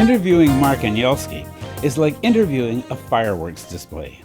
Interviewing Mark Anielski is like interviewing a fireworks display.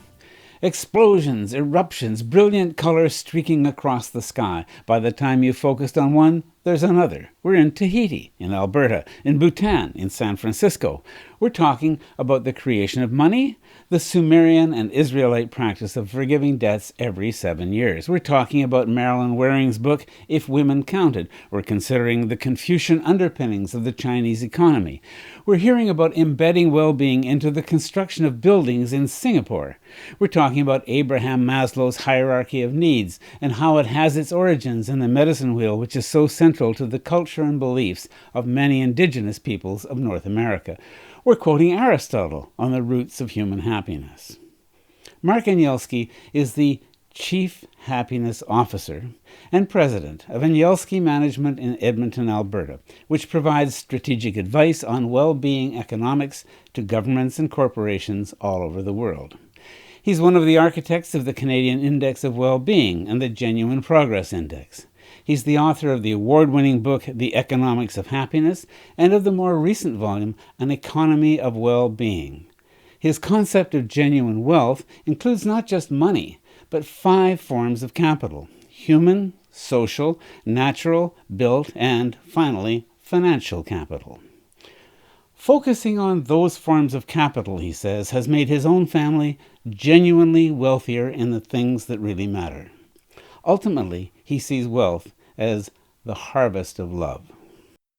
Explosions, eruptions, brilliant colors streaking across the sky. By the time you focused on one, there's another. We're in Tahiti, in Alberta, in Bhutan, in San Francisco. We're talking about the creation of money, the Sumerian and Israelite practice of forgiving debts every 7 years. We're talking about Marilyn Waring's book, If Women Counted. We're considering the Confucian underpinnings of the Chinese economy. We're hearing about embedding well-being into the construction of buildings in Singapore. We're talking about Abraham Maslow's hierarchy of needs and how it has its origins in the medicine wheel, which is so central to the culture and beliefs of many indigenous peoples of North America. We're quoting Aristotle on the roots of human happiness. Mark Anielski is the Chief Happiness Officer and President of Anielski Management in Edmonton, Alberta, which provides strategic advice on well-being economics to governments and corporations all over the world. He's one of the architects of the Canadian Index of Well-Being and the Genuine Progress Index. He's the author of the award-winning book, The Economics of Happiness, and of the more recent volume, An Economy of Well-Being. His concept of genuine wealth includes not just money, but 5 forms of capital: human, social, natural, built, and, finally, financial capital. Focusing on those forms of capital, he says, has made his own family genuinely wealthier in the things that really matter. Ultimately, he sees wealth as the harvest of love.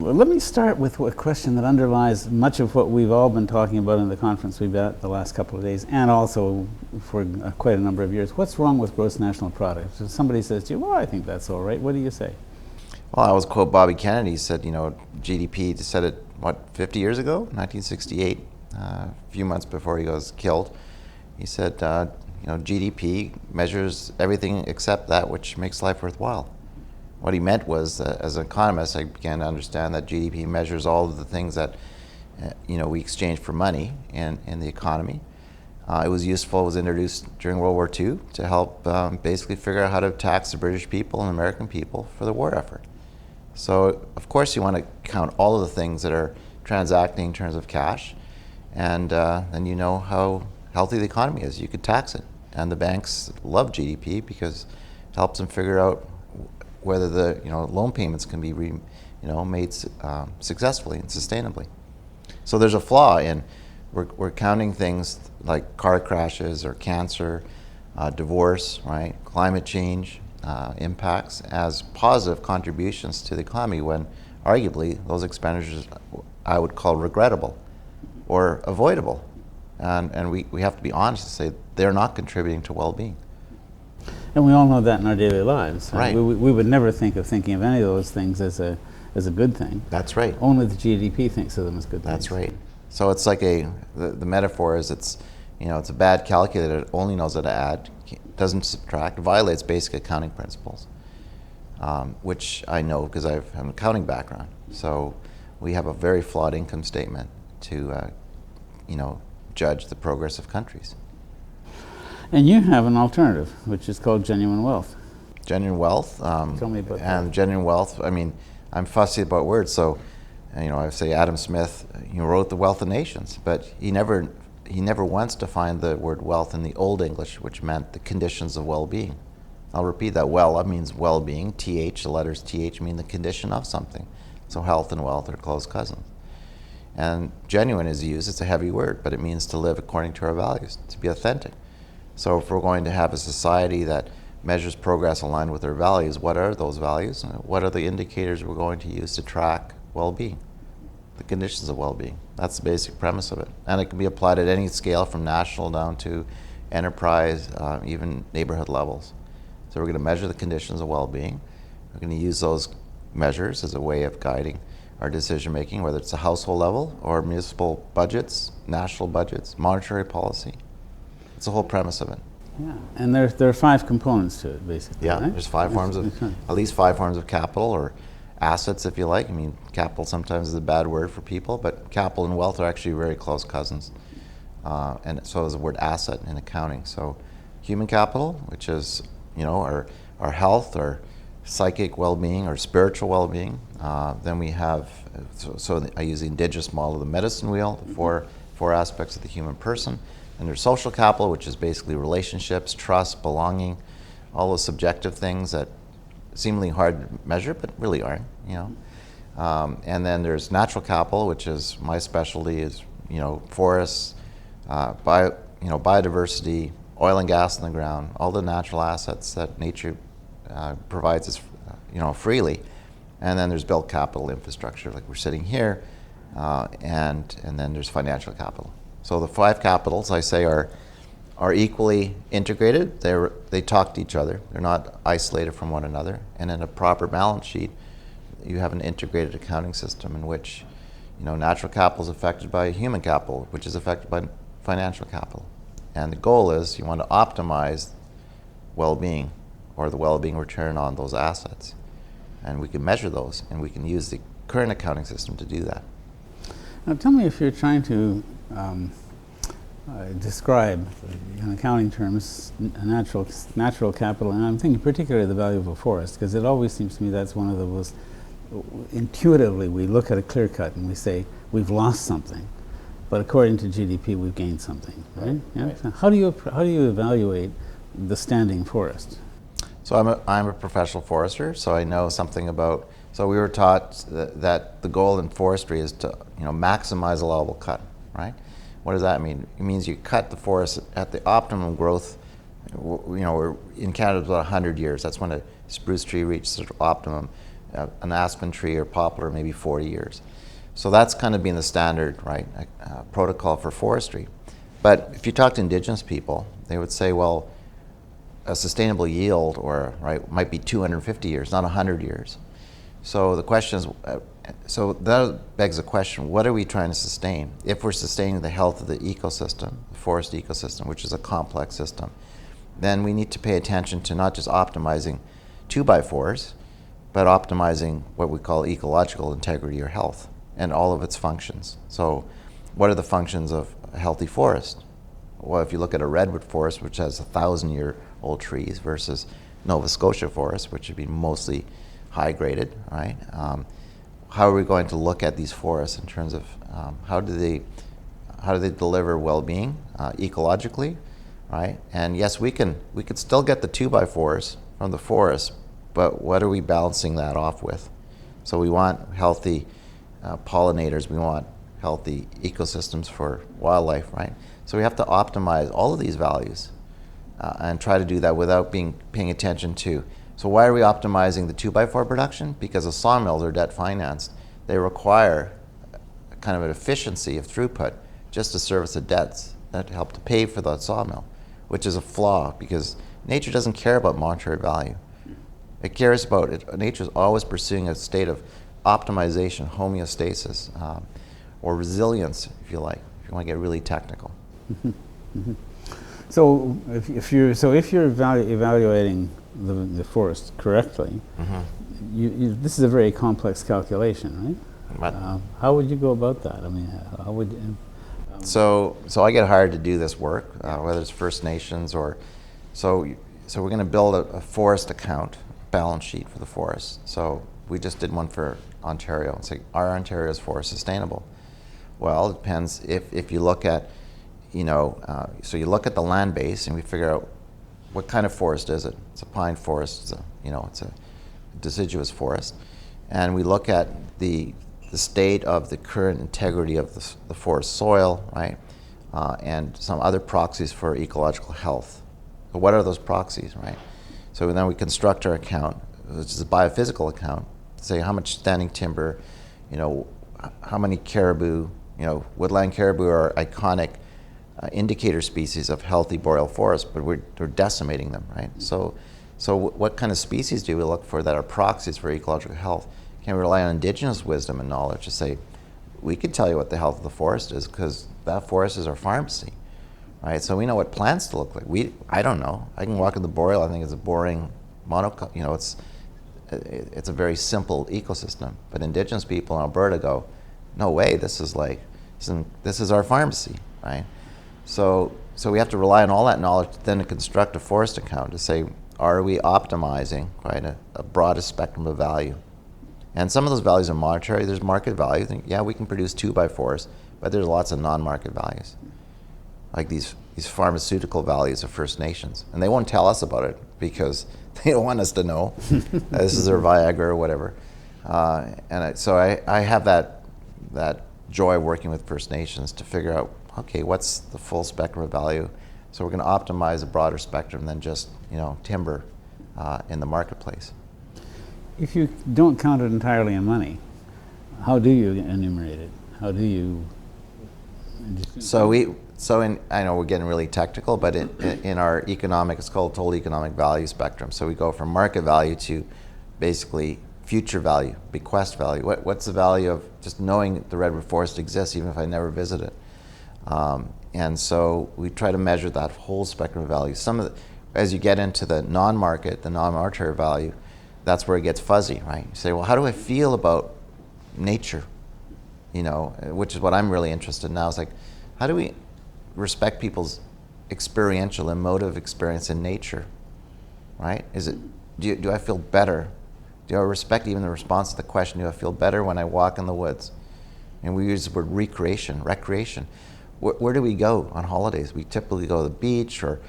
Well, let me start with a question that underlies much of what we've all been talking about in the conference we've had the last couple of days, and also for quite a number of years. What's wrong with gross national product? If somebody says to you, well, I think that's all right, what do you say? Well, I always quote Bobby Kennedy. He said, GDP, said it, 50 years ago, 1968, a few months before he was killed. He said, GDP measures everything except that which makes life worthwhile. What he meant was, as an economist, I began to understand that GDP measures all of the things that, we exchange for money in the economy. It was useful, it was introduced during World War II to help basically figure out how to tax the British people and American people for the war effort. So, of course, you want to count all of the things that are transacting in terms of cash, and then you know how healthy the economy is. You could tax it. And the banks love GDP because it helps them figure out whether the loan payments can be made successfully and sustainably. So there's a flaw in we're counting things like car crashes or cancer, divorce, right, climate change impacts as positive contributions to the economy when arguably those expenditures I would call regrettable or avoidable. And we have to be honest and say they're not contributing to well-being. And we all know that in our daily lives. Right. We would never think of any of those things as a good thing. That's right. Only the GDP thinks of them as good things. That's right. So it's like the metaphor is it's a bad calculator. It only knows how to add, doesn't subtract, violates basic accounting principles, which I know because I have an accounting background. So we have a very flawed income statement to judge the progress of countries. And you have an alternative, which is called genuine wealth. Genuine wealth. Tell me about that. And genuine wealth, I'm fussy about words, so I say Adam Smith wrote The Wealth of Nations, but he never once defined the word wealth in the Old English, which meant the conditions of well-being. I'll repeat that. That means well-being. TH, the letters TH mean the condition of something. So health and wealth are close cousins. And genuine is used, it's a heavy word, but it means to live according to our values, to be authentic. So if we're going to have a society that measures progress aligned with our values, what are those values? What are the indicators we're going to use to track well-being? The conditions of well-being. That's the basic premise of it. And it can be applied at any scale from national down to enterprise, even neighborhood levels. So we're going to measure the conditions of well-being. We're going to use those measures as a way of guiding our decision making, whether it's a household level or municipal budgets, national budgets, monetary policy. It's the whole premise of it. Yeah, and there are 5 components to it, basically. Yeah, right? There's 5 forms of, at least 5 forms of capital or assets, if you like. Capital sometimes is a bad word for people, but capital and wealth are actually very close cousins. And so is the word asset in accounting. So human capital, which is, our health, our psychic well-being or spiritual well-being. Then we have, I use the indigenous model of the medicine wheel, the four aspects of the human person. And there's social capital, which is basically relationships, trust, belonging, all those subjective things that seemingly hard to measure, but really aren't, and then there's natural capital, which is my specialty, is forests, biodiversity, oil and gas in the ground, all the natural assets that nature provides us, freely. And then there's built capital infrastructure, like we're sitting here, and then there's financial capital. So the 5 capitals, I say, are equally integrated. They talk to each other. They're not isolated from one another. And in a proper balance sheet, you have an integrated accounting system in which, natural capital is affected by human capital, which is affected by financial capital. And the goal is you want to optimize well-being, or the well-being return on those assets. And we can measure those, and we can use the current accounting system to do that. Now tell me, if you're trying to describe, in accounting terms, natural capital, and I'm thinking particularly the value of a forest, because it always seems to me that's one of the most, intuitively we look at a clear cut and we say we've lost something, but according to GDP we've gained something, right? Yeah? Right. So how do you evaluate the standing forest? So I'm a professional forester, so I know something about. So we were taught that the goal in forestry is to maximize allowable cut, right? What does that mean? It means you cut the forest at the optimum growth. We're in Canada about 100 years. That's when a spruce tree reaches sort of optimum. An aspen tree or poplar maybe 40 years. So that's kind of been the standard, right, protocol for forestry. But if you talk to Indigenous people, they would say, well, a sustainable yield might be 250 years, not 100 years. So the question is, so that begs the question, what are we trying to sustain? If we're sustaining the health of the ecosystem, the forest ecosystem, which is a complex system, then we need to pay attention to not just optimizing 2x4s, but optimizing what we call ecological integrity or health and all of its functions. So what are the functions of a healthy forest? Well, if you look at a redwood forest, which has 1,000-year-old trees, versus Nova Scotia forest, which would be mostly high-graded, right? How are we going to look at these forests in terms of how do they deliver well-being ecologically, right? And yes, we could still get the 2x4s from the forest, but what are we balancing that off with? So we want healthy pollinators, we want healthy ecosystems for wildlife, right? So we have to optimize all of these values and try to do that without paying attention to. So why are we optimizing the 2x4 production? Because the sawmills are debt financed. They require kind of an efficiency of throughput just to service the debts that help to pay for that sawmill, which is a flaw because nature doesn't care about monetary value. It cares about it. Nature is always pursuing a state of optimization, homeostasis, or resilience, if you like, if you want to get really technical. Mm-hmm. Mm-hmm. So if you're evaluating the forest correctly, mm-hmm. This is a very complex calculation, right? How would you go about that? I mean, how would you? So I get hired to do this work, whether it's First Nations or so we're going to build a forest account balance sheet for the forest. So we just did one for Ontario and say, are Ontario's forests sustainable? Well, it depends. If you look at, so you look at the land base and we figure out what kind of forest is it. It's a pine forest. It's a deciduous forest, and we look at the state of the current integrity of the forest soil, right, and some other proxies for ecological health. So what are those proxies, right? So then we construct our account, which is a biophysical account, to say how much standing timber, how many caribou, woodland caribou are iconic indicator species of healthy boreal forest, but we're decimating them, right? So what kind of species do we look for that are proxies for ecological health? Can we rely on Indigenous wisdom and knowledge to say, we can tell you what the health of the forest is because that forest is our pharmacy, right? So we know what plants to look like. I don't know. I can walk in the boreal. I think it's a boring it's a very simple ecosystem. But Indigenous people in Alberta go, no way. This is our pharmacy, right? So we have to rely on all that knowledge then to construct a forest account to say, are we optimizing, right, a broadest spectrum of value? And some of those values are monetary. There's market value. Yeah, we can produce 2x4s, but there's lots of non-market values, like these pharmaceutical values of First Nations. And they won't tell us about it because they don't want us to know. This is their Viagra or whatever. So I have that joy working with First Nations to figure out, okay, what's the full spectrum of value? So we're going to optimize a broader spectrum than just timber in the marketplace. If you don't count it entirely in money, how do you enumerate it? How do you? I know we're getting really technical, but in our economic, it's called total economic value spectrum. So we go from market value to basically future value, bequest value. What's the value of just knowing the redwood forest exists, even if I never visit it? And so we try to measure that whole spectrum of value. As you get into the non-market, the non-monetary value, that's where it gets fuzzy, right? You say, well, how do I feel about nature? Which is what I'm really interested in now. Is like, how do we respect people's experiential, emotive experience in nature, right? Do I feel better? Do I respect even the response to the question, do I feel better when I walk in the woods? And we use the word recreation. Where do we go on holidays? We typically go to the beach, or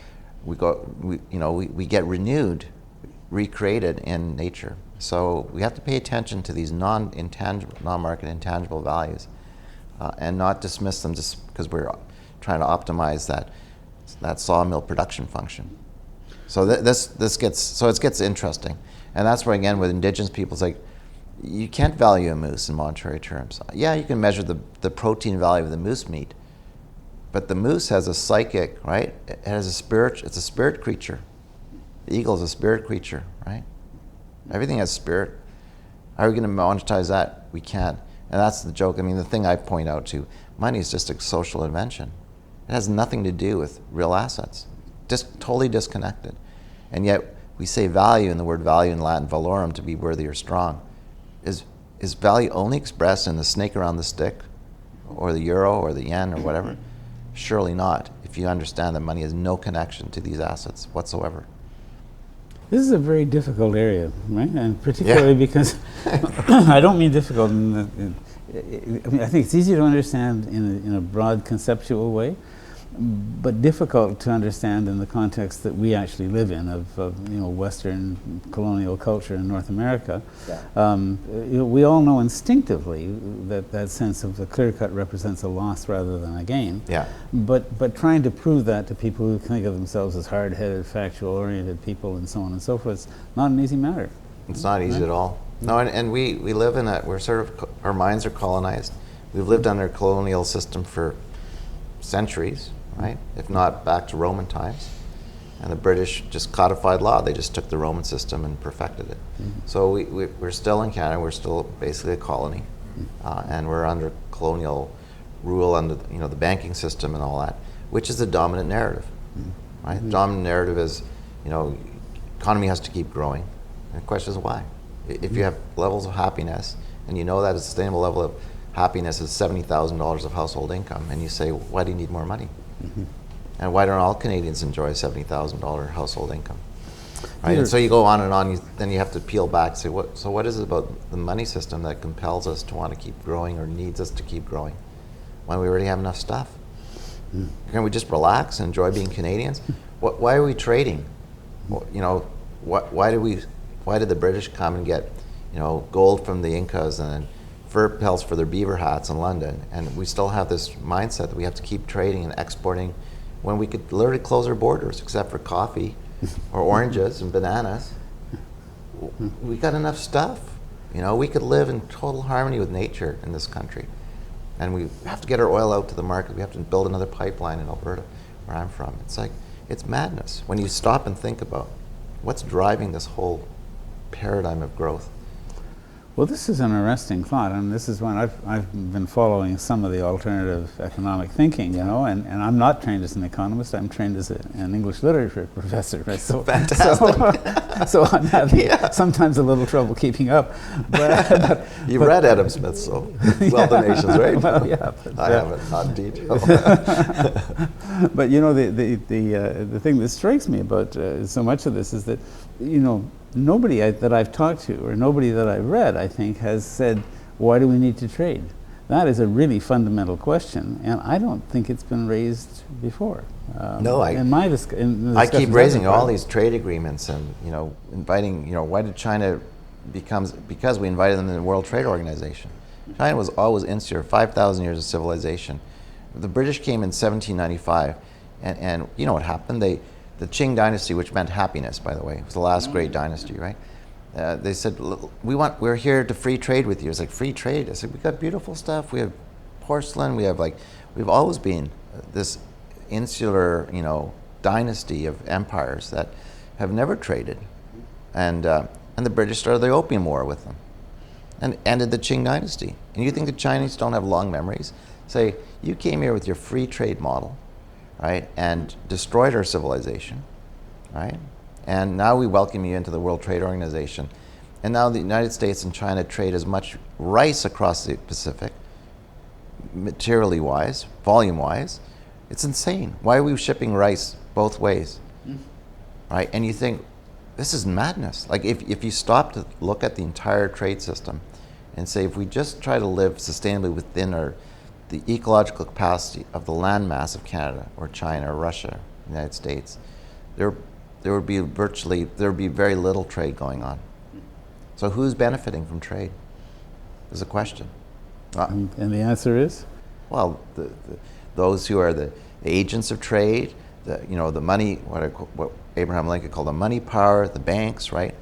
we get renewed, recreated in nature. So we have to pay attention to these non-market intangible values, and not dismiss them just because we're trying to optimize that sawmill production function. So it gets interesting, and that's where, again, with Indigenous people, it's like, you can't value a moose in monetary terms. Yeah, you can measure the protein value of the moose meat, but the moose has a psychic, right? It has a spirit. It's a spirit creature. The eagle is a spirit creature, right? Everything has spirit. How are we going to monetize that? We can't. And that's the joke. I mean, the thing I point out to, money is just a social invention. It has nothing to do with real assets. Just totally disconnected. And yet we say value, and the word value in Latin, valorum, to be worthy or strong. Is value only expressed in the snake around the stick, or the euro, or the yen, or whatever? Surely not, if you understand that money has no connection to these assets whatsoever. This is a very difficult area, right? And particularly because, I don't mean difficult, I think it's easy to understand in a broad conceptual way, but difficult to understand in the context that we actually live in, of Western colonial culture in North America. Yeah. We all know instinctively that sense of the clear cut represents a loss rather than a gain. Yeah. But trying to prove that to people who think of themselves as hard-headed, factual-oriented people, and so on and so forth, it's not an easy matter. It's not easy at all. No, and we live in our minds are colonized. We've lived under a colonial system for centuries, right? If not back to Roman times. And the British just codified law. They just took the Roman system and perfected it. Mm-hmm. So we're still in Canada. We're still basically a colony, and we're under colonial rule under the banking system and all that, which is the dominant narrative, right? Mm-hmm. The dominant narrative is, economy has to keep growing. And the question is why? If you have levels of happiness, and you know that a sustainable level of happiness is $70,000 of household income, and you say, why do you need more money? Mm-hmm. And why don't all Canadians enjoy $70,000 household income? Right? And so you go on and on, then you have to peel back and say, what is it about the money system that compels us to want to keep growing, or needs us to keep growing, when we already have enough stuff? Mm. Can we just relax and enjoy being Canadians? Why are we trading? Why did the British come and get gold from the Incas and then fur pelts for their beaver hats in London, and we still have this mindset that we have to keep trading and exporting when we could literally close our borders except for coffee or oranges and bananas? We got enough stuff. We could live in total harmony with nature in this country, and we have to get our oil out to the market. We have to build another pipeline in Alberta, where I'm from. It's madness when you stop and think about what's driving this whole paradigm of growth. Well, this is an interesting thought, and this is when I've been following some of the alternative economic thinking, you know, and I'm not trained as an economist. I'm trained as an English literature professor, right? So, Fantastic. so I'm having sometimes a little trouble keeping up. But You've read Adam Smith, so Wealth of Nations, right? Well, yeah. I haven't, not in detail. But you know, the thing that strikes me about so much of this is that, you know, nobody that I've talked to or nobody that I've read, I think, has said, why do we need to trade? That is a really fundamental question, and I don't think it's been raised before. No, I keep raising all these trade agreements and, you know, inviting, you know, why did China because we invited them to the World Trade Organization. China was always insular, 5,000 years of civilization. The British came in 1795, and you know what happened? The Qing dynasty, which meant happiness, by the way, it was the last great dynasty, right? They said, we're here to free trade with you. It's like, free trade? I said, we got beautiful stuff. We have porcelain. We've always been this insular, you know, dynasty of empires that have never traded. And the British started the Opium War with them and ended the Qing dynasty. And you think the Chinese don't have long memories? Say, you came here with your free trade model, right, and destroyed our civilization, right? And now we welcome you into the World Trade Organization. And now the United States and China trade as much rice across the Pacific, materially wise, volume wise. It's insane. Why are we shipping rice both ways, right? And you think, this is madness. Like, if you stop to look at the entire trade system and say, if we just try to live sustainably within the ecological capacity of the landmass of Canada or China or Russia, the United States, there would be very little trade going on. So who's benefiting from trade? Is a question. And the answer is? Well, those who are the agents of trade, the money, what Abraham Lincoln called the money power, the banks, right?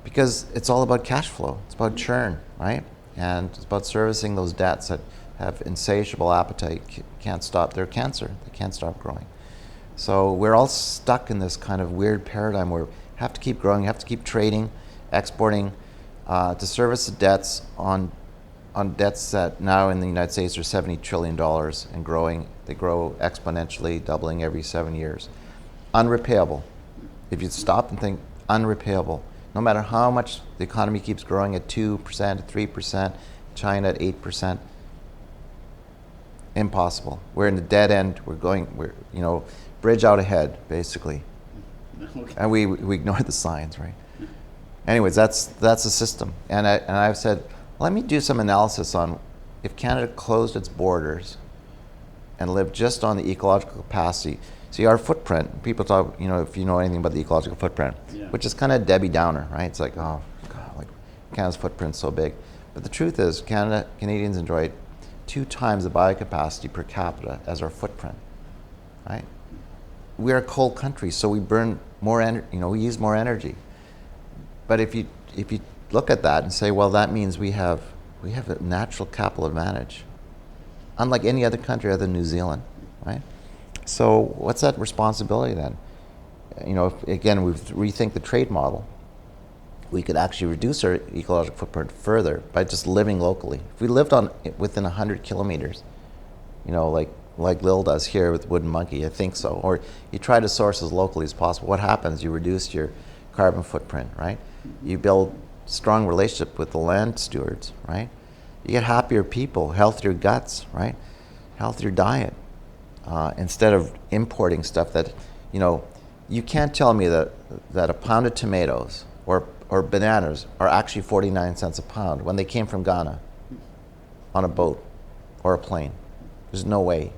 Because it's all about cash flow. It's about churn, right? And it's about servicing those debts that have insatiable appetite, can't stop. They're cancer. They can't stop growing. So we're all stuck in this kind of weird paradigm where we have to keep growing, you have to keep trading, exporting to service the debts on debts that now in the United States are $70 trillion and growing. They grow exponentially, doubling every 7 years. Unrepayable. If you stop and think, unrepayable. No matter how much the economy keeps growing at 2%, at 3%, China at 8%, impossible. We're in the dead end. We're bridge out ahead, basically. Okay. And we ignore the signs, right? Anyways, that's the system. And I've said, let me do some analysis on if Canada closed its borders and lived just on the ecological capacity. See, our footprint, people talk, if you know anything about the ecological footprint, which is kind of Debbie Downer, right? It's like, oh, God, like Canada's footprint's so big. But the truth is, Canadians enjoy 2 times the biocapacity per capita as our footprint, right? We're a cold country, so we burn more energy, we use more energy. But if you look at that and say, well, that means we have a natural capital advantage, unlike any other country other than New Zealand, right? So what's that responsibility then? If, again, we rethink the trade model, we could actually reduce our ecological footprint further by just living locally. If we lived within 100 kilometers, like Lil does here with Wooden Monkey, I think so, or you try to source as locally as possible, what happens? You reduce your carbon footprint, right? You build strong relationship with the land stewards, right? You get happier people, healthier guts, right? Healthier diet. Instead of importing stuff that, you can't tell me that a pound of tomatoes or bananas are actually 49 cents a pound when they came from Ghana on a boat or a plane. There's no way.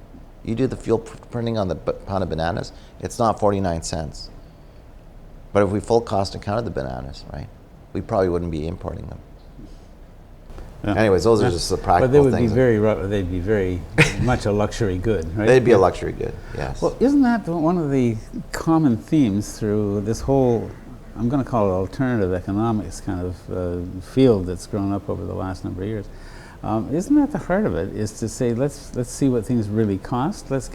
You do the fuel printing on the pound of bananas, it's not 49 cents. But if we full cost accounted the bananas, right, we probably wouldn't be importing them. Yeah. Anyways, those are just the practical things. But they'd be very much a luxury good, right? They'd be a luxury good, yes. Well, isn't that one of the common themes through this whole, I'm going to call it alternative economics kind of field that's grown up over the last number of years? Isn't that the heart of it? Is to say, let's see what things really cost. Let's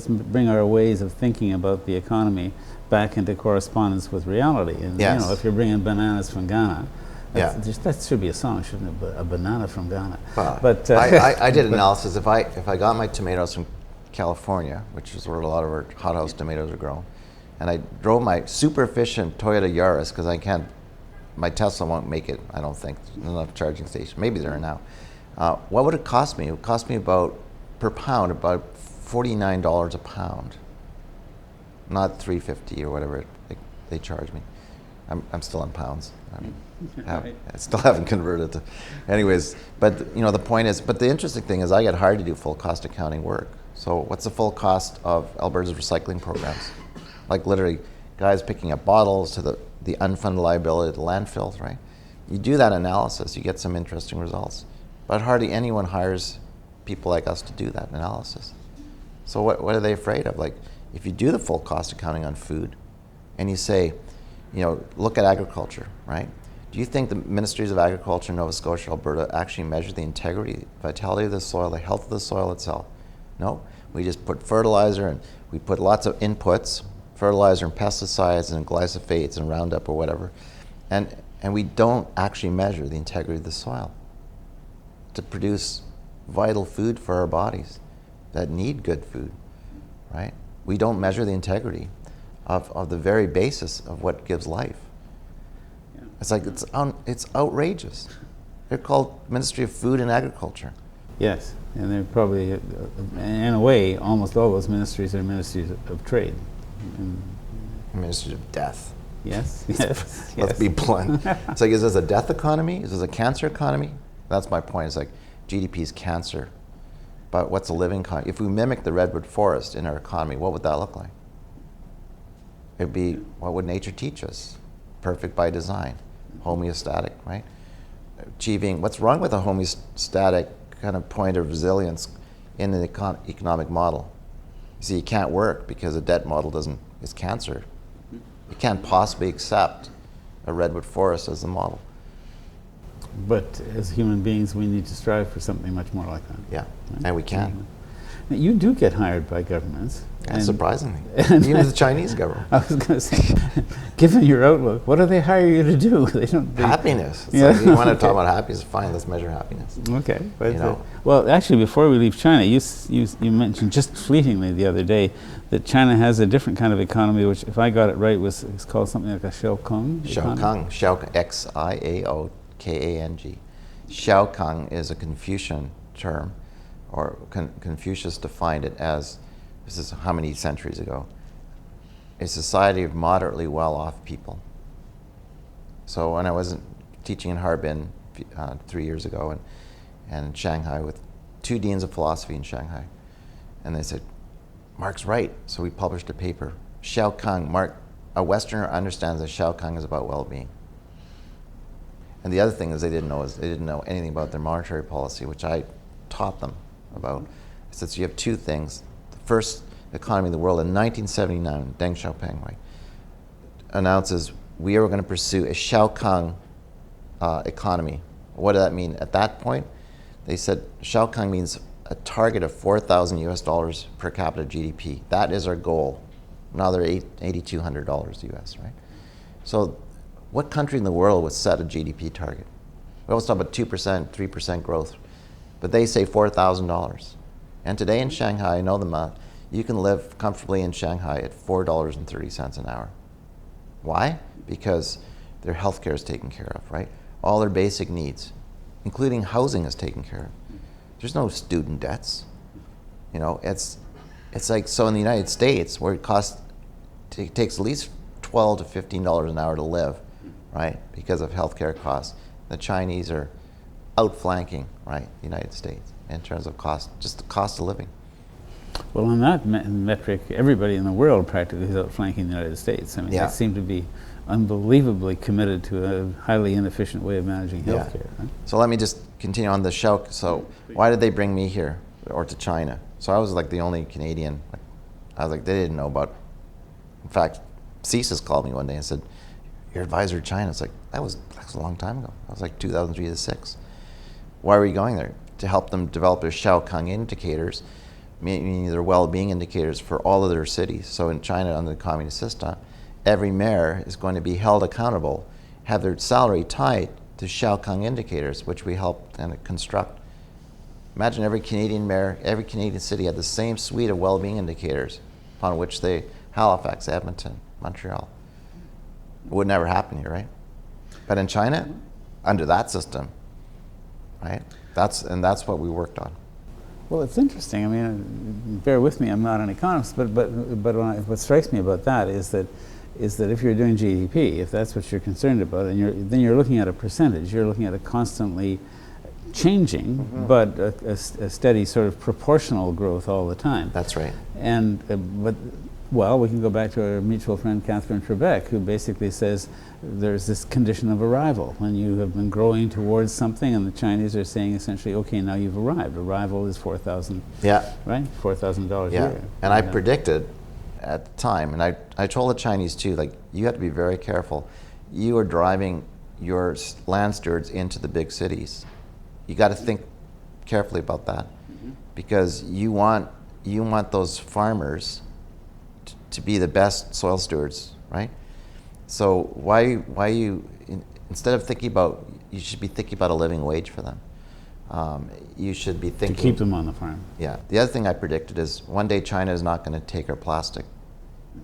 bring our ways of thinking about the economy back into correspondence with reality. And yes. If you're bringing bananas from Ghana, Yeah. That should be a song, shouldn't it? A banana from Ghana. But I did analysis. If I got my tomatoes from California, which is where a lot of our hothouse tomatoes are grown, and I drove my super efficient Toyota Yaris, because my Tesla won't make it, I don't think. There's enough charging stations. Maybe there are now. What would it cost me? It would cost me about $49 a pound, not $3.50 or whatever they charge me. I'm still in pounds. I still haven't converted to, anyways. But the point is, but the interesting thing is, I get hired to do full cost accounting work. So what's the full cost of Alberta's recycling programs? Like literally, guys picking up bottles to the unfunded liability to landfills, right? You do that analysis, you get some interesting results. But hardly anyone hires people like us to do that analysis. So what are they afraid of? Like, if you do the full cost accounting on food, and you say, look at agriculture, right? Do you think the ministries of agriculture in Nova Scotia, Alberta, actually measure the integrity, vitality of the soil, the health of the soil itself? No. We just put fertilizer, and we put lots of inputs, fertilizer and pesticides and glyphosates and Roundup or whatever, and we don't actually measure the integrity of the soil to produce vital food for our bodies that need good food, right? We don't measure the integrity of the very basis of what gives life. Yeah. It's like, it's outrageous. They're called Ministry of Food and Agriculture. Yes, and they're probably, in a way, almost all those ministries are ministries of trade. Ministry of death. Yes, Let's be blunt. It's like, is this a death economy? Is this a cancer economy? That's my point. It's like, GDP is cancer, but what's a living economy? If we mimic the redwood forest in our economy, what would that look like? It'd be, what would nature teach us? Perfect by design, homeostatic, right? Achieving, what's wrong with a homeostatic kind of point of resilience in an economic model? You see, you can't work because a debt model is cancer. You can't possibly accept a redwood forest as the model. But as human beings, we need to strive for something much more like that. Yeah, right? And we can. Now, you do get hired by governments. And surprisingly. Even the Chinese government. I was going to say, given your outlook, what do they hire you to do? Happiness. Like, you want to talk about happiness, fine, let's measure happiness. Okay. But, well, actually, before we leave China, you mentioned just fleetingly the other day that China has a different kind of economy, which, if I got it right, it's called something like a Xiaokang economy? Xiaokang, X-I-A-O-K-A-G. Xiaokang is a Confucian term, or Confucius defined it as, this is how many centuries ago, a society of moderately well-off people. So when I was teaching in Harbin 3 years ago, and in Shanghai with 2 deans of philosophy in Shanghai, and they said, Mark's right. So we published a paper, Xiaokang, a Westerner understands that Xiaokang is about well-being. And the other thing is they didn't know anything about their monetary policy, which I taught them about. I said, so you have 2 things. The first economy in the world in 1979, Deng Xiaoping, right, announces we are going to pursue a Xiaokang economy. What did that mean? At that point, they said Xiaokang means a target of $4,000 per capita GDP. That is our goal. Now they're $8,200 US, right? So what country in the world would set a GDP target? We always talk about 2%, 3% growth, but they say $4,000. And today in Shanghai, I know the amount, you can live comfortably in Shanghai at $4.30 an hour. Why? Because their healthcare is taken care of, right? All their basic needs, including housing, is taken care of. There's no student debts. It's like, so in the United States, where it takes at least $12 to $15 an hour to live, right? Because of healthcare costs. The Chinese are outflanking, right, the United States in terms of cost, just the cost of living. Well, on that metric, everybody in the world practically is outflanking the United States. I mean, they seem to be unbelievably committed to a highly inefficient way of managing healthcare. Right? So let me just continue on the show. So why did they bring me here, or to China? So I was like the only Canadian. I was like, they didn't know about. In fact, CSIS called me one day and said, "Your advisor to China." It's like, that was a long time ago. That was like 2003 to 2006. Why were you going there? To help them develop their Xiaokang indicators, meaning their well-being indicators for all of their cities. So in China, under the communist system, every mayor is going to be held accountable, have their salary tied to Shaokang indicators, which we helped kind of construct. Imagine every Canadian mayor, every Canadian city had the same suite of well-being indicators upon which they, Halifax, Edmonton, Montreal. It would never happen here, right? But in China, under that system, right? That's what we worked on. Well, it's interesting. I mean, bear with me. I'm not an economist, but what strikes me about that is that if you're doing GDP, if that's what you're concerned about, and then you're looking at a percentage. You're looking at a constantly changing, but a steady sort of proportional growth all the time. That's right. And well, we can go back to our mutual friend Catherine Trebek, who basically says there's this condition of arrival. When you have been growing towards something, and the Chinese are saying essentially, okay, now you've arrived. Arrival is $4,000. Yeah. Right? $4,000 a year. And I predicted at the time, and I told the Chinese too, like, you have to be very careful. You are driving your land stewards into the big cities. You got to think carefully about that, because you want those farmers to be the best soil stewards, right? So why you, instead of thinking about, you should be thinking about a living wage for them. You should be thinking to keep them on the farm. Yeah. The other thing I predicted is one day China is not going to take our plastic.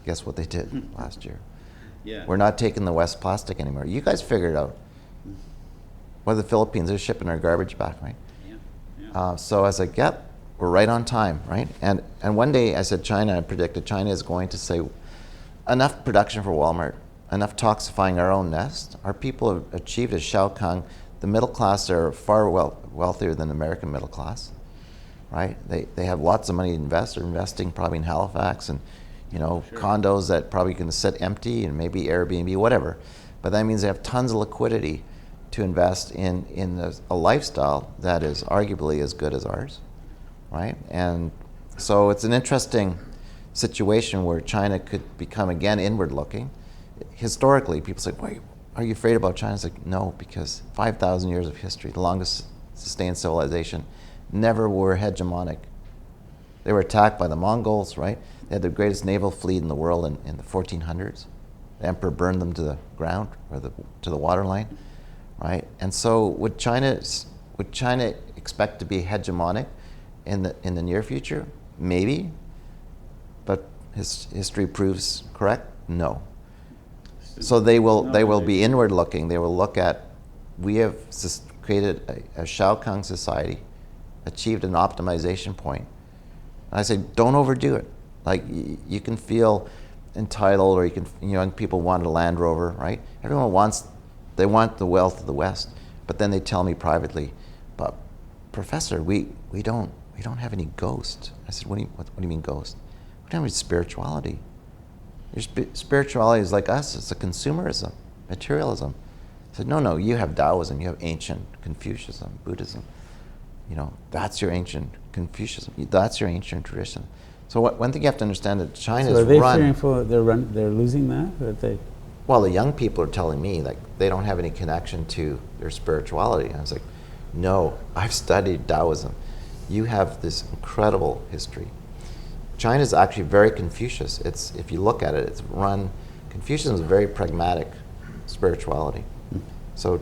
Guess what they did last year? Yeah. We're not taking the West plastic anymore. You guys figured it out. Well, the Philippines, they're shipping our garbage back, right? Yeah. So I was like, yep. We're right on time, right? And one day I said China, I predicted China is going to say enough production for Walmart, enough toxifying our own nest. Our people have achieved a Shaokang. The middle class are far wealthier than the American middle class, right? They have lots of money to invest. They're investing probably in Halifax and condos that probably can sit empty, and maybe Airbnb, whatever. But that means they have tons of liquidity to invest in a lifestyle that is arguably as good as ours. Right? And so it's an interesting situation where China could become again inward looking. Historically, people say, why are you afraid about China? It's like, no, because 5,000 years of history, the longest sustained civilization, never were hegemonic. They were attacked by the Mongols, right? They had the greatest naval fleet in the world in the 1400s. The emperor burned them to the ground, or to the waterline, right? And so would China expect to be hegemonic in the near future? Maybe, but history proves correct? No. So they will be inward looking. They will look at, we have created a Shaokang society, achieved an optimization point. And I say, don't overdo it. Like, you can feel entitled, or young people want a Land Rover, right? Everyone want the wealth of the West, but then they tell me privately, but Professor, we don't have any ghost. I said, what do you mean ghost? We don't have any spirituality. Your spirituality is like us. It's a consumerism, materialism. I said, no, you have Taoism. You have ancient Confucianism, Buddhism. That's your ancient Confucianism. That's your ancient tradition. So one thing you have to understand that China is they're losing that? Well, the young people are telling me like they don't have any connection to their spirituality. And I was like, no, I've studied Taoism. You have this incredible history. China is actually very Confucius. If you look at it, Confucianism is a very pragmatic spirituality. So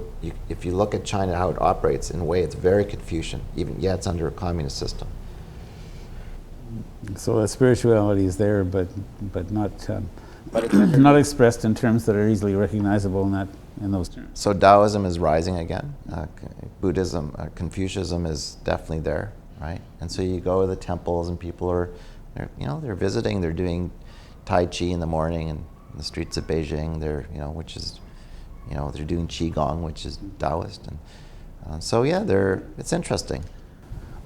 if you look at China, how it operates, in a way, it's very Confucian. It's under a communist system. So that spirituality is there, but not not expressed in terms that are easily recognizable in those terms. So Taoism is rising again. Buddhism, Confucianism is definitely there, right? And so you go to the temples, and people they're visiting. They're doing Tai Chi in the morning in the streets of Beijing. They're they're doing Qigong, which is Taoist, and it's interesting.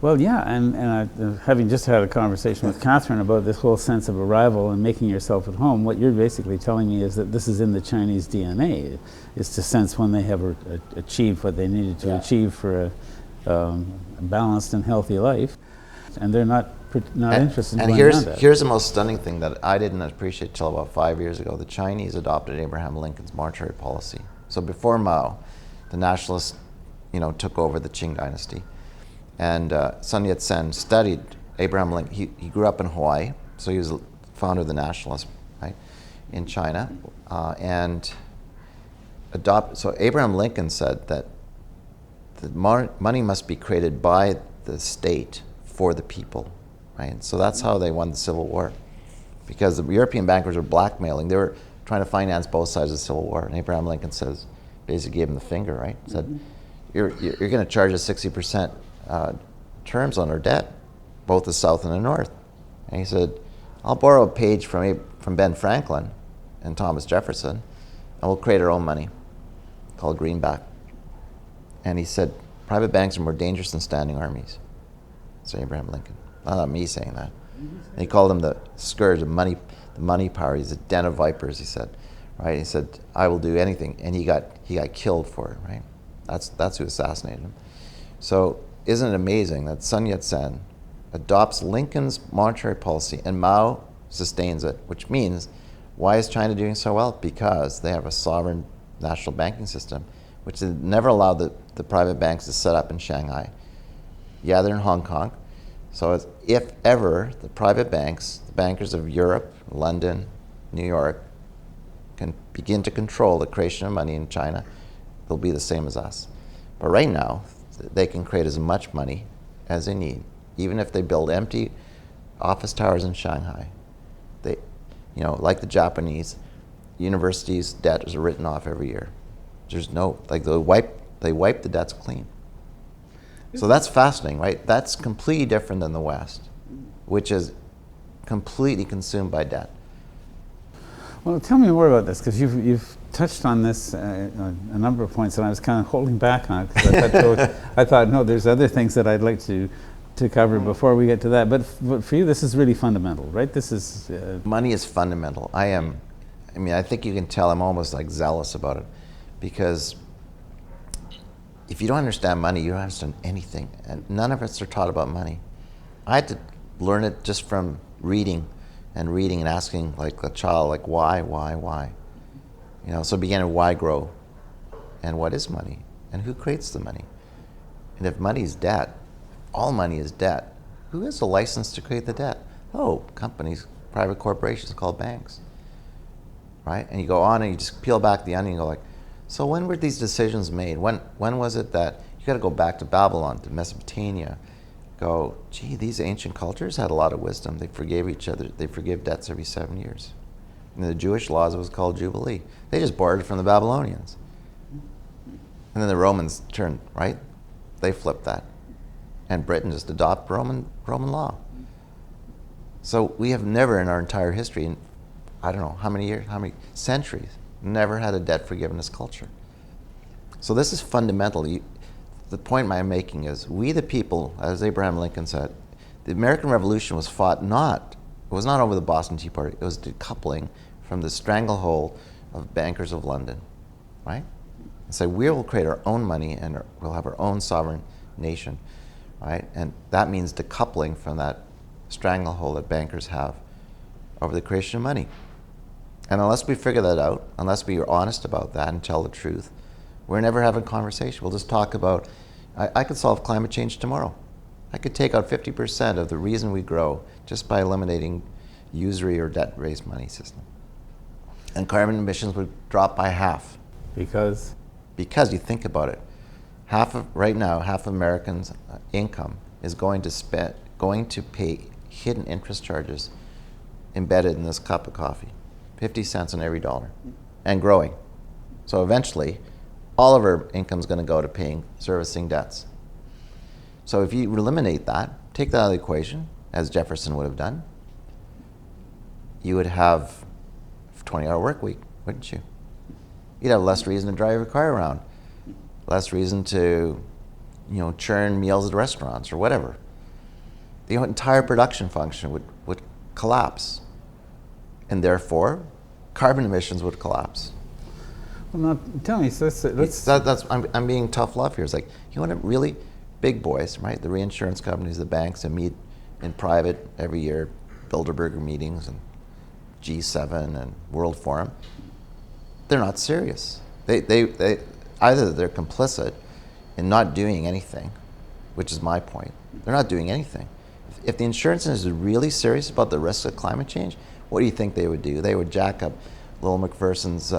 Well, yeah, and having just had a conversation with Catherine about this whole sense of arrival and making yourself at home, what you're basically telling me is that this is in the Chinese DNA, is to sense when they have achieved what they needed to achieve for a balanced and healthy life, and they're not interested in going beyond that. Here's the most stunning thing that I didn't appreciate till about 5 years ago. The Chinese adopted Abraham Lincoln's monetary policy. So before Mao, the nationalists, took over the Qing dynasty. And Sun Yat-sen studied Abraham Lincoln. He grew up in Hawaii, so he was the founder of the nationalists, right, in China. So Abraham Lincoln said that the money must be created by the state for the people, right? So that's how they won the Civil War, because the European bankers were blackmailing. They were trying to finance both sides of the Civil War. And Abraham Lincoln says, basically gave him the finger, right? Said, you're going to charge us 60% terms on our debt, both the South and the North. And he said, I'll borrow a page from Ben Franklin and Thomas Jefferson, and we'll create our own money called greenback. And he said, private banks are more dangerous than standing armies. That's Abraham Lincoln. Not me saying that. And he called them the scourge of money, the money power. He's a den of vipers, he said. Right? He said, I will do anything. And he got killed for it, right? That's who assassinated him. So isn't it amazing that Sun Yat-sen adopts Lincoln's monetary policy and Mao sustains it, which means, why is China doing so well? Because they have a sovereign national banking system, which never allowed the private banks to set up in Shanghai. Yeah, they're in Hong Kong. So if ever the private banks, the bankers of Europe, London, New York, can begin to control the creation of money in China, they'll be the same as us. But right now, they can create as much money as they need. Even if they build empty office towers in Shanghai, they, like the Japanese, universities' debt is written off every year. There's no, like they wipe the debts clean. So that's fascinating, right? That's completely different than the West, which is completely consumed by debt. Well, tell me more about this, because you've touched on this a number of points, and I was kind of holding back on it because I thought, no, there's other things that I'd like to cover before we get to that. But for you, this is really fundamental, right? This is money is fundamental. I think you can tell I'm almost like zealous about it, because if you don't understand money, you don't understand anything, and none of us are taught about money. I had to learn it just from reading and asking, like a child, like why? So it began with why grow, and what is money, and who creates the money? And if money is debt, all money is debt, who has the license to create the debt? Oh, companies, private corporations called banks, right? And you go on and you just peel back the onion and go like, so when were these decisions made? When was it that, you got to go back to Babylon, to Mesopotamia, go, gee, these ancient cultures had a lot of wisdom. They forgave each other. They forgave debts every 7 years. In the Jewish laws, it was called Jubilee. They just borrowed it from the Babylonians. And then the Romans turned, right? They flipped that. And Britain just adopted Roman law. So we have never in our entire history, in I don't know how many years, how many centuries, never had a debt forgiveness culture. So this is fundamental. The point I'm making is, we the people, as Abraham Lincoln said, the American Revolution was fought it was not over the Boston Tea Party, it was decoupling from the stranglehold of bankers of London, right? And so we will create our own money and we'll have our own sovereign nation, right? And that means decoupling from that stranglehold that bankers have over the creation of money. And unless we figure that out, unless we are honest about that and tell the truth, we're never having a conversation. We'll just talk about, I could solve climate change tomorrow. I could take out 50% of the reason we grow just by eliminating usury or debt-raised money system. And carbon emissions would drop by half. because Because you think about it, right now, half of Americans' income is going to pay hidden interest charges embedded in this cup of coffee. 50 cents on every dollar, and growing. So eventually, all of our income is going to go to servicing debts. So if you eliminate that, take that out of the equation, as Jefferson would have done, you would have a 20-hour work week, wouldn't you? You'd have less reason to drive your car around, less reason to, churn meals at restaurants or whatever. The entire production function would collapse, and therefore, carbon emissions would collapse. well, now tell me. So I'm being tough love here. It's like, you want to really big boys, right? The reinsurance companies, the banks that meet in private every year, Bilderberger meetings and G7 and World Forum. They're not serious. They either they're complicit in not doing anything, which is my point. They're not doing anything. If the insurance industry is really serious about the risks of climate change, what do you think they would do? They would jack up Lowell McPherson's,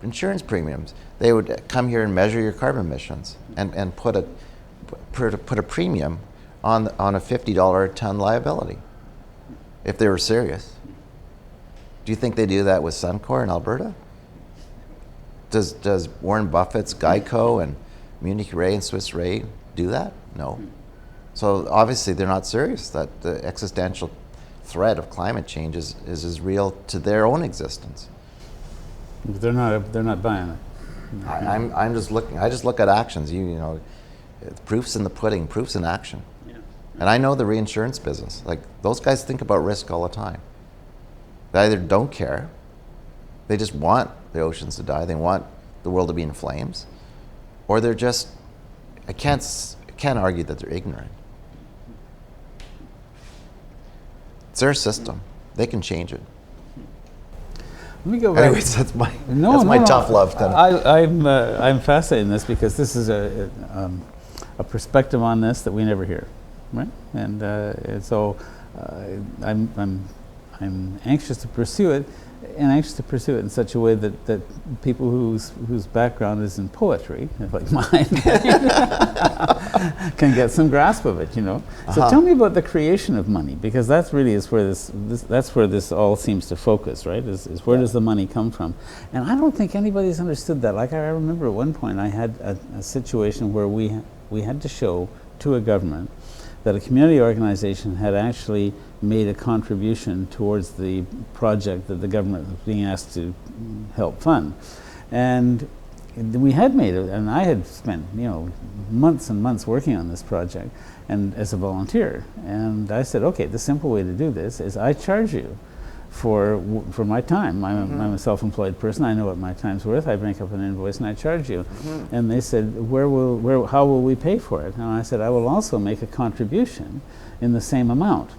insurance premiums. They would come here and measure your carbon emissions and put a premium on a $50 a ton liability if they were serious. Do you think they do that with Suncor in Alberta? Does Warren Buffett's Geico and Munich Re and Swiss Re do that? No. So obviously they're not serious that the existential threat of climate change is as real to their own existence. They're not buying it. I'm just looking. I just look at actions. Proof's in the pudding. Proof's in action. Yeah. And I know the reinsurance business. Like, those guys think about risk all the time. They either don't care, they just want the oceans to die, they want the world to be in flames, or they're just, I can't argue that they're ignorant. It's their system. They can change it. Let me go back. Anyways, that's my tough love. I'm fascinated in this because this is a perspective on this that we never hear, right? And so I'm anxious to pursue it, and anxious to pursue it in such a way that people whose background is in poetry, like mine, can get some grasp of it. So tell me about the creation of money, because that's really is where that's where this all seems to focus, right? Is where does the money come from? And I don't think anybody's understood that. Like, I remember at one point I had a situation where we had to show to a government that a community organization had actually made a contribution towards the project that the government was being asked to help fund. And we had made it, and I had spent months and months working on this project and as a volunteer. And I said, okay, the simple way to do this is I charge you for my time. I'm a self-employed person. I know what my time's worth. I make up an invoice and I charge you. And they said, how will we pay for it? And I said, I will also make a contribution in the same amount.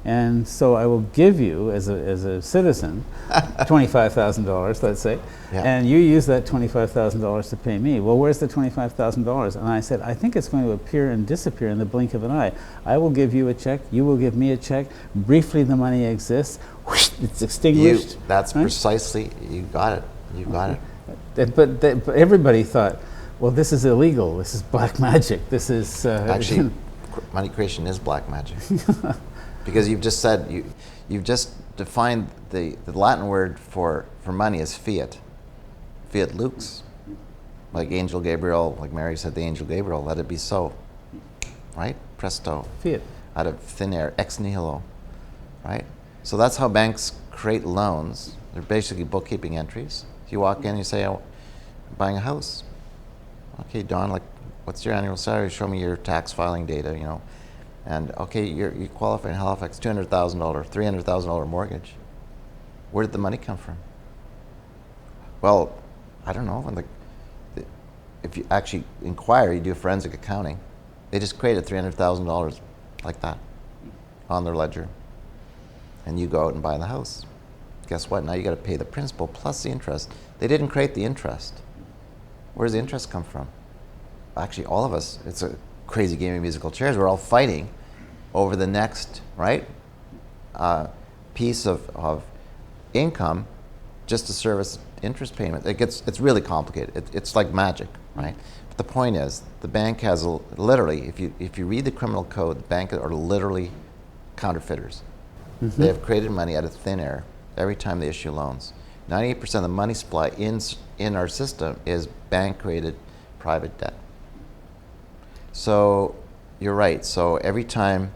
And so I will give you, as a citizen, $25,000, let's say, and you use that $25,000 to pay me. Well, where's the $25,000? And I said, I think it's going to appear and disappear in the blink of an eye. I will give you a check, you will give me a check, briefly the money exists, whoosh, it's extinguished. That's right? Precisely, you got it. But everybody thought, well, this is illegal, this is black magic, this is... Actually, money creation is black magic. Because you've just said, you've just defined the Latin word for money as fiat. Fiat lux. Like Angel Gabriel, like Mary said, the Angel Gabriel, let it be so. Right? Presto. Fiat. Out of thin air, ex nihilo. Right? So that's how banks create loans. They're basically bookkeeping entries. You walk in, you say, I'm buying a house. Okay, Don, like, what's your annual salary? Show me your tax filing data, And okay, you qualify in Halifax, $200,000, $300,000 mortgage. Where did the money come from? Well, I don't know. If you actually inquire, you do forensic accounting. They just created $300,000 like that on their ledger, and you go out and buy the house. Guess what? Now you got to pay the principal plus the interest. They didn't create the interest. Where does the interest come from? Actually, all of us. It's a crazy game of musical chairs. We're all fighting over the next piece of income just to service interest payment. It's really complicated. It's like magic, right? But the point is, the bank has literally, if you read the criminal code, the bank are literally counterfeiters. They have created money out of thin air every time they issue loans. 98% of the money supply in our system is bank created private debt. So you're right. So every time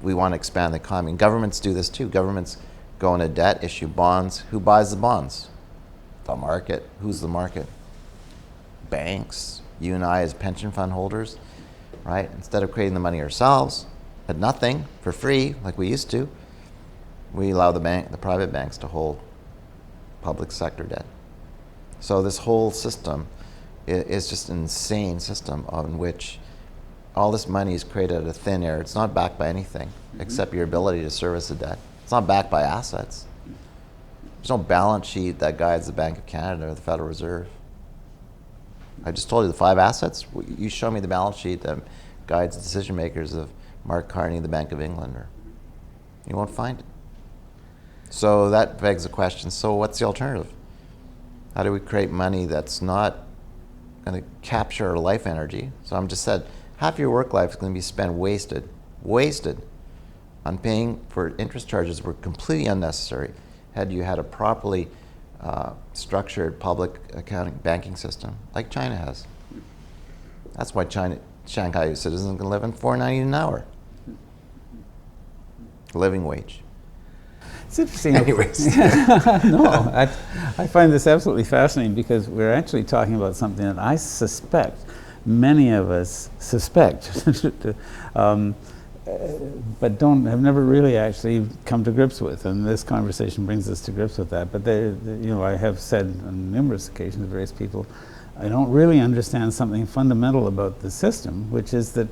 we want to expand the economy, and governments do this too. Governments go into debt, issue bonds. Who buys the bonds? The market. Who's the market? Banks. You and I as pension fund holders, right? Instead of creating the money ourselves at nothing, for free, like we used to, we allow the private banks to hold public sector debt. So this whole system is just an insane system on which all this money is created out of thin air. It's not backed by anything except your ability to service the debt. It's not backed by assets. There's no balance sheet that guides the Bank of Canada or the Federal Reserve. I just told you the 5 assets. You show me the balance sheet that guides the decision makers of Mark Carney, the Bank of England, or you won't find it. So that begs the question, so what's the alternative? How do we create money that's not going to capture our life energy? So I'm just said, half your work life is going to be spent wasted on paying for interest charges were completely unnecessary had you had a properly structured public accounting banking system like China has. That's why Shanghai citizens can live on $4.90 an hour. Living wage. It's interesting. Anyways. No, I find this absolutely fascinating because we're actually talking about something that I suspect many of us suspect, but have never really actually come to grips with. And this conversation brings us to grips with that. But I have said on numerous occasions to various people, I don't really understand something fundamental about the system, which is that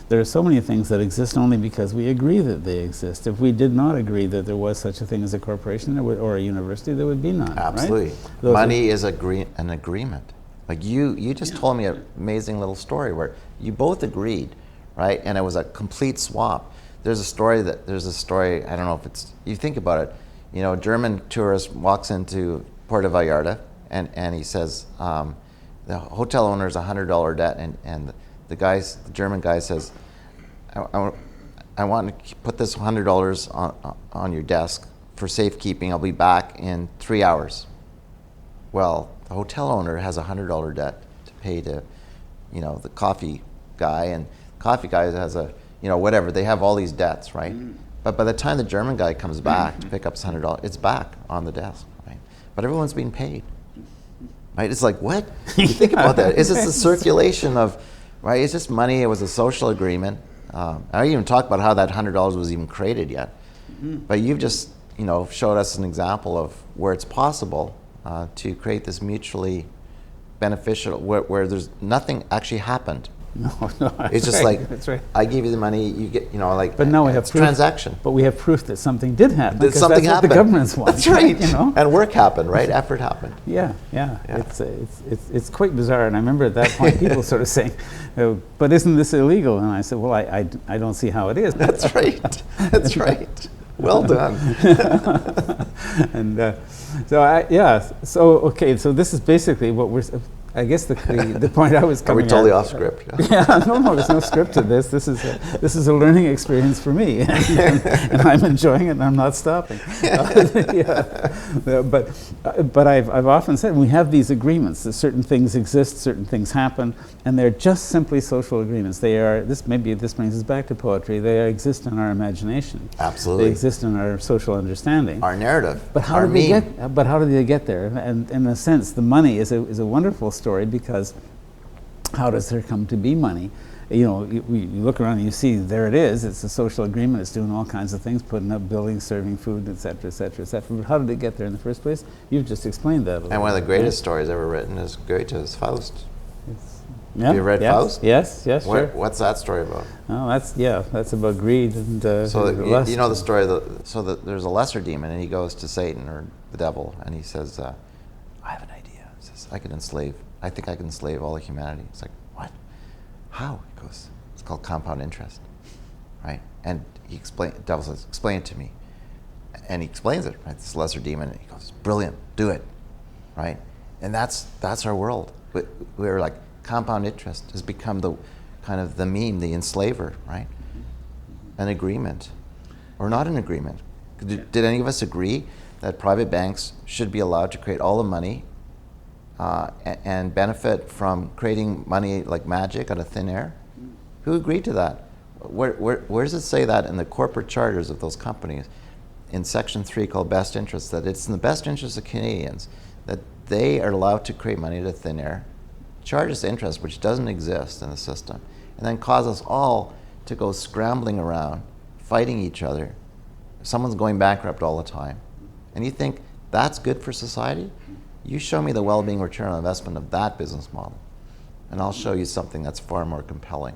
there are so many things that exist only because we agree that they exist. If we did not agree that there was such a thing as a corporation or a university, there would be none. Absolutely. Right? Money is an agreement. Like you just told me an amazing little story where you both agreed, right? And it was a complete swap. There's a story, I don't know if it's, you think about it, a German tourist walks into Puerto Vallarta and he says, the hotel owner is $100 debt and the German guy says, I want to put this $100 on your desk for safekeeping. I'll be back in 3 hours. Well, the hotel owner has a $100 debt to pay to, the coffee guy, and coffee guy has whatever. They have all these debts, right? But by the time the German guy comes back to pick up his $100, it's back on the desk, right? But everyone's being paid, right? It's like, what? You think about that. It's just the circulation of, right? It's just money. It was a social agreement. I don't even talk about how that $100 was even created yet. But you've just, showed us an example of where it's possible to create this mutually beneficial, where there's nothing actually happened. No, it's just right, like, that's right. I give you the money, you get, But now we have proof, transaction. But we have proof that something did happen. That something that's happened. What the governments want. That's right. And work happened, right? Effort happened. Yeah. It's quite bizarre. And I remember at that point people sort of saying, but isn't this illegal? And I said, well, I don't see how it is. That's right. That's right. Well done. And so this is basically what we're, I guess the point I was coming Are we totally at, off script? No, there's no script to this. This is a learning experience for me, and I'm enjoying it, and I'm not stopping. But I've often said we have these agreements that certain things exist, certain things happen, and they're just simply social agreements. They are this brings us back to poetry. They exist in our imagination. Absolutely. They exist in our social understanding. Our narrative. But how do they get there? And in a sense, the money is a wonderful story, because how does there come to be money? You look around and you see there it is. It's a social agreement. It's doing all kinds of things, putting up buildings, serving food, et cetera, et cetera, et cetera. But how did it get there in the first place? You've just explained that. And one of the greatest stories ever written is Goethe's Faust. Yeah, have you read Faust? Yes, sure. What's that story about? Oh, that's about greed and so lust. You know the story. There's a lesser demon, and he goes to Satan or the devil, and he says, "I have an idea." He says, I think I can enslave all of humanity. It's like, what? How? He goes, it's called compound interest, right? And the devil says, explain it to me. And he explains it, right? This lesser demon, and he goes, brilliant, do it, right? And that's our world. We're like, compound interest has become the kind of the meme, the enslaver, right? An agreement, or not an agreement. Did any of us agree that private banks should be allowed to create all the money and benefit from creating money like magic out of thin air? Who agreed to that? Where does it say that in the corporate charters of those companies, in Section 3 called Best Interests, that it's in the best interest of Canadians that they are allowed to create money out of thin air, charge us interest which doesn't exist in the system, and then cause us all to go scrambling around, fighting each other. Someone's going bankrupt all the time. And you think that's good for society? You show me the well-being return on investment of that business model, and I'll show you something that's far more compelling.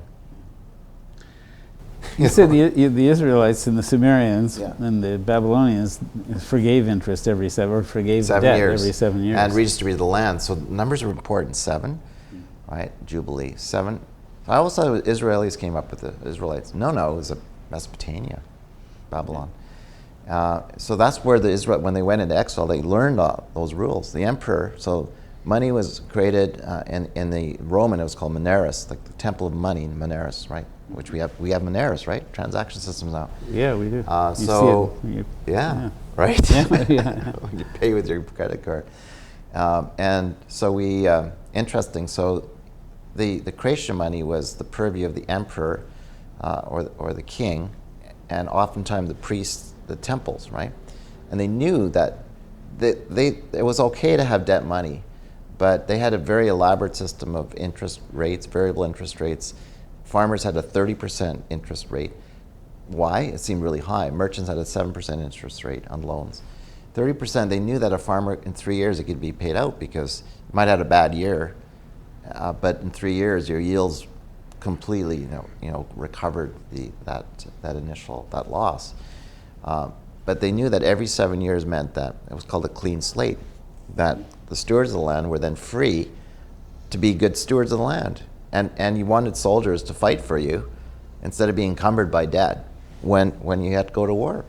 You said the Israelites and the Sumerians and the Babylonians forgave interest every debt every 7 years. And redistributed the land. So numbers are important. 7, right? Jubilee. 7. I always thought Israelis came up with the Israelites. No, it was Mesopotamia, Babylon. So that's where the Israel, when they went into exile, they learned all those rules. The emperor, so money was created in the Roman, it was called Moneris, like the temple of money, Moneris, right? Which we have Moneris, right? Transaction systems now. Yeah, we do. So, yeah, right? Yeah. You pay with your credit card. And so interesting, so the creation money was the purview of the emperor or the king, and oftentimes the priests, the temples, right? And they knew that it was okay to have debt money, but they had a very elaborate system of interest rates, variable interest rates. Farmers had a 30% interest rate. Why? It seemed really high. Merchants had a 7% interest rate on loans. 30%, they knew that a farmer in 3 years it could be paid out because you might have had a bad year, but in 3 years your yields completely recovered that loss. But they knew that every 7 years meant that it was called a clean slate, that the stewards of the land were then free to be good stewards of the land. And you wanted soldiers to fight for you instead of being encumbered by debt when you had to go to war.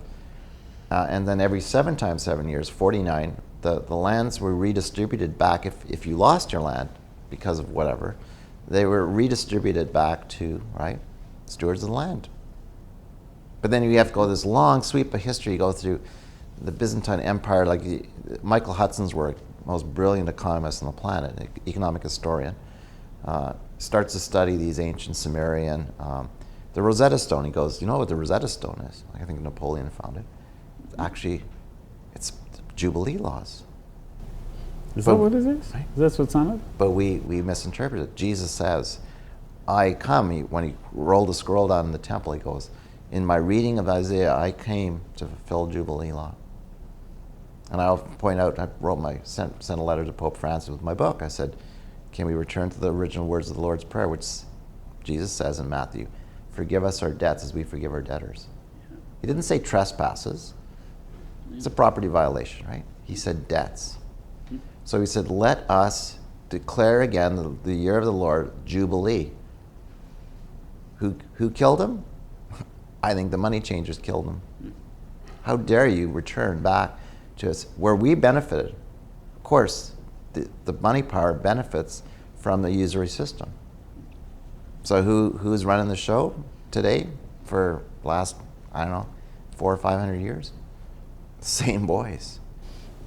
And then every 7 times 7 years, 49, the lands were redistributed back. If you lost your land because of whatever, they were redistributed back to, right, stewards of the land. But then you have to go this long sweep of history. You go through the Byzantine Empire, like Michael Hudson's work, most brilliant economist on the planet, economic historian, starts to study these ancient Sumerian, the Rosetta Stone. He goes, you know what the Rosetta Stone is? I think Napoleon found it. Actually, it's Jubilee laws. Is that what it is? Right? That's what's on it? But we misinterpret it. Jesus says, I come, when he rolled the scroll down in the temple, he goes, in my reading of Isaiah, I came to fulfill Jubilee law. And I'll point out, sent a letter to Pope Francis with my book. I said, can we return to the original words of the Lord's Prayer, which Jesus says in Matthew, forgive us our debts as we forgive our debtors. He didn't say trespasses. It's a property violation, right? He said debts. So he said, let us declare again the year of the Lord, Jubilee. Who killed him? I think the money changers killed him. How dare you return back to us where we benefited? Of course, the money power benefits from the usury system. So who's running the show today for the last, 400 or 500 years? Same boys.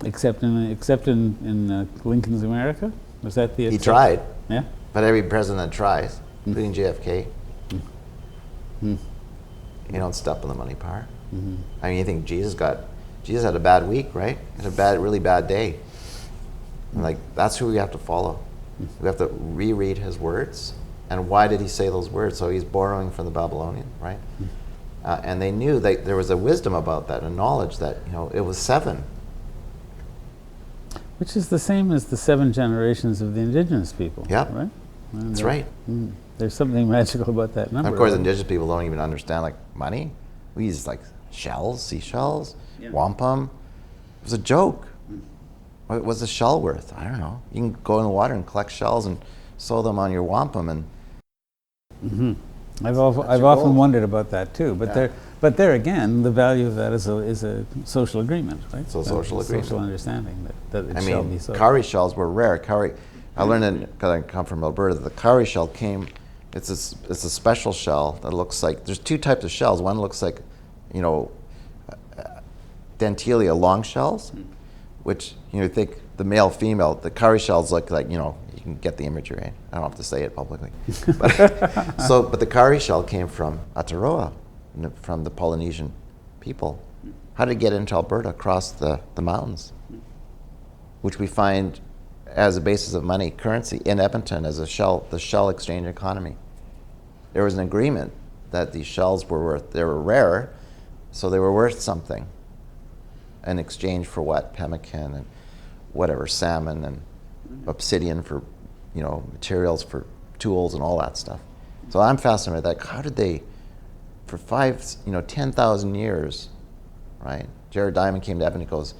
Except in Lincoln's America? Was that the... He tried. Yeah? But every president tries, including JFK. You don't step on the money power. I mean, you think Jesus had a bad week, right? He had a really bad day. And that's who we have to follow. We have to reread his words. And why did he say those words? So he's borrowing from the Babylonian, right? And they knew that there was a wisdom about that, a knowledge that, it was 7. Which is the same as the 7 generations of the indigenous people. Yeah. Right? That's right. There's something magical about that number. And of course, indigenous people don't even understand money. We use shells, seashells, wampum. It was a joke. What was a shell worth? I don't know. You can go in the water and collect shells and sew them on your wampum and. I've often wondered about that too, but there again, the value of that is a social agreement, right? So social agreement, social understanding that it shall be so. Cowrie shells were rare. I learned because I come from Alberta. The cowrie shell came. It's a special shell that looks like. There's 2 types of shells. One looks like, dentelia long shells, which think the male female. The cowrie shells look like you can get the imagery, right? I don't have to say it publicly. But the cowrie shell came from Aotearoa, from the Polynesian people. How did it get into Alberta across the mountains? Which we find as a basis of money currency in Edmonton as the shell exchange economy. There was an agreement that these shells they were rare, so they were worth something in exchange for what? Pemmican and whatever, salmon and obsidian for, materials for tools and all that stuff. So I'm fascinated with that. How did they, for 10,000 years, right? Jared Diamond came to Edmonton and goes,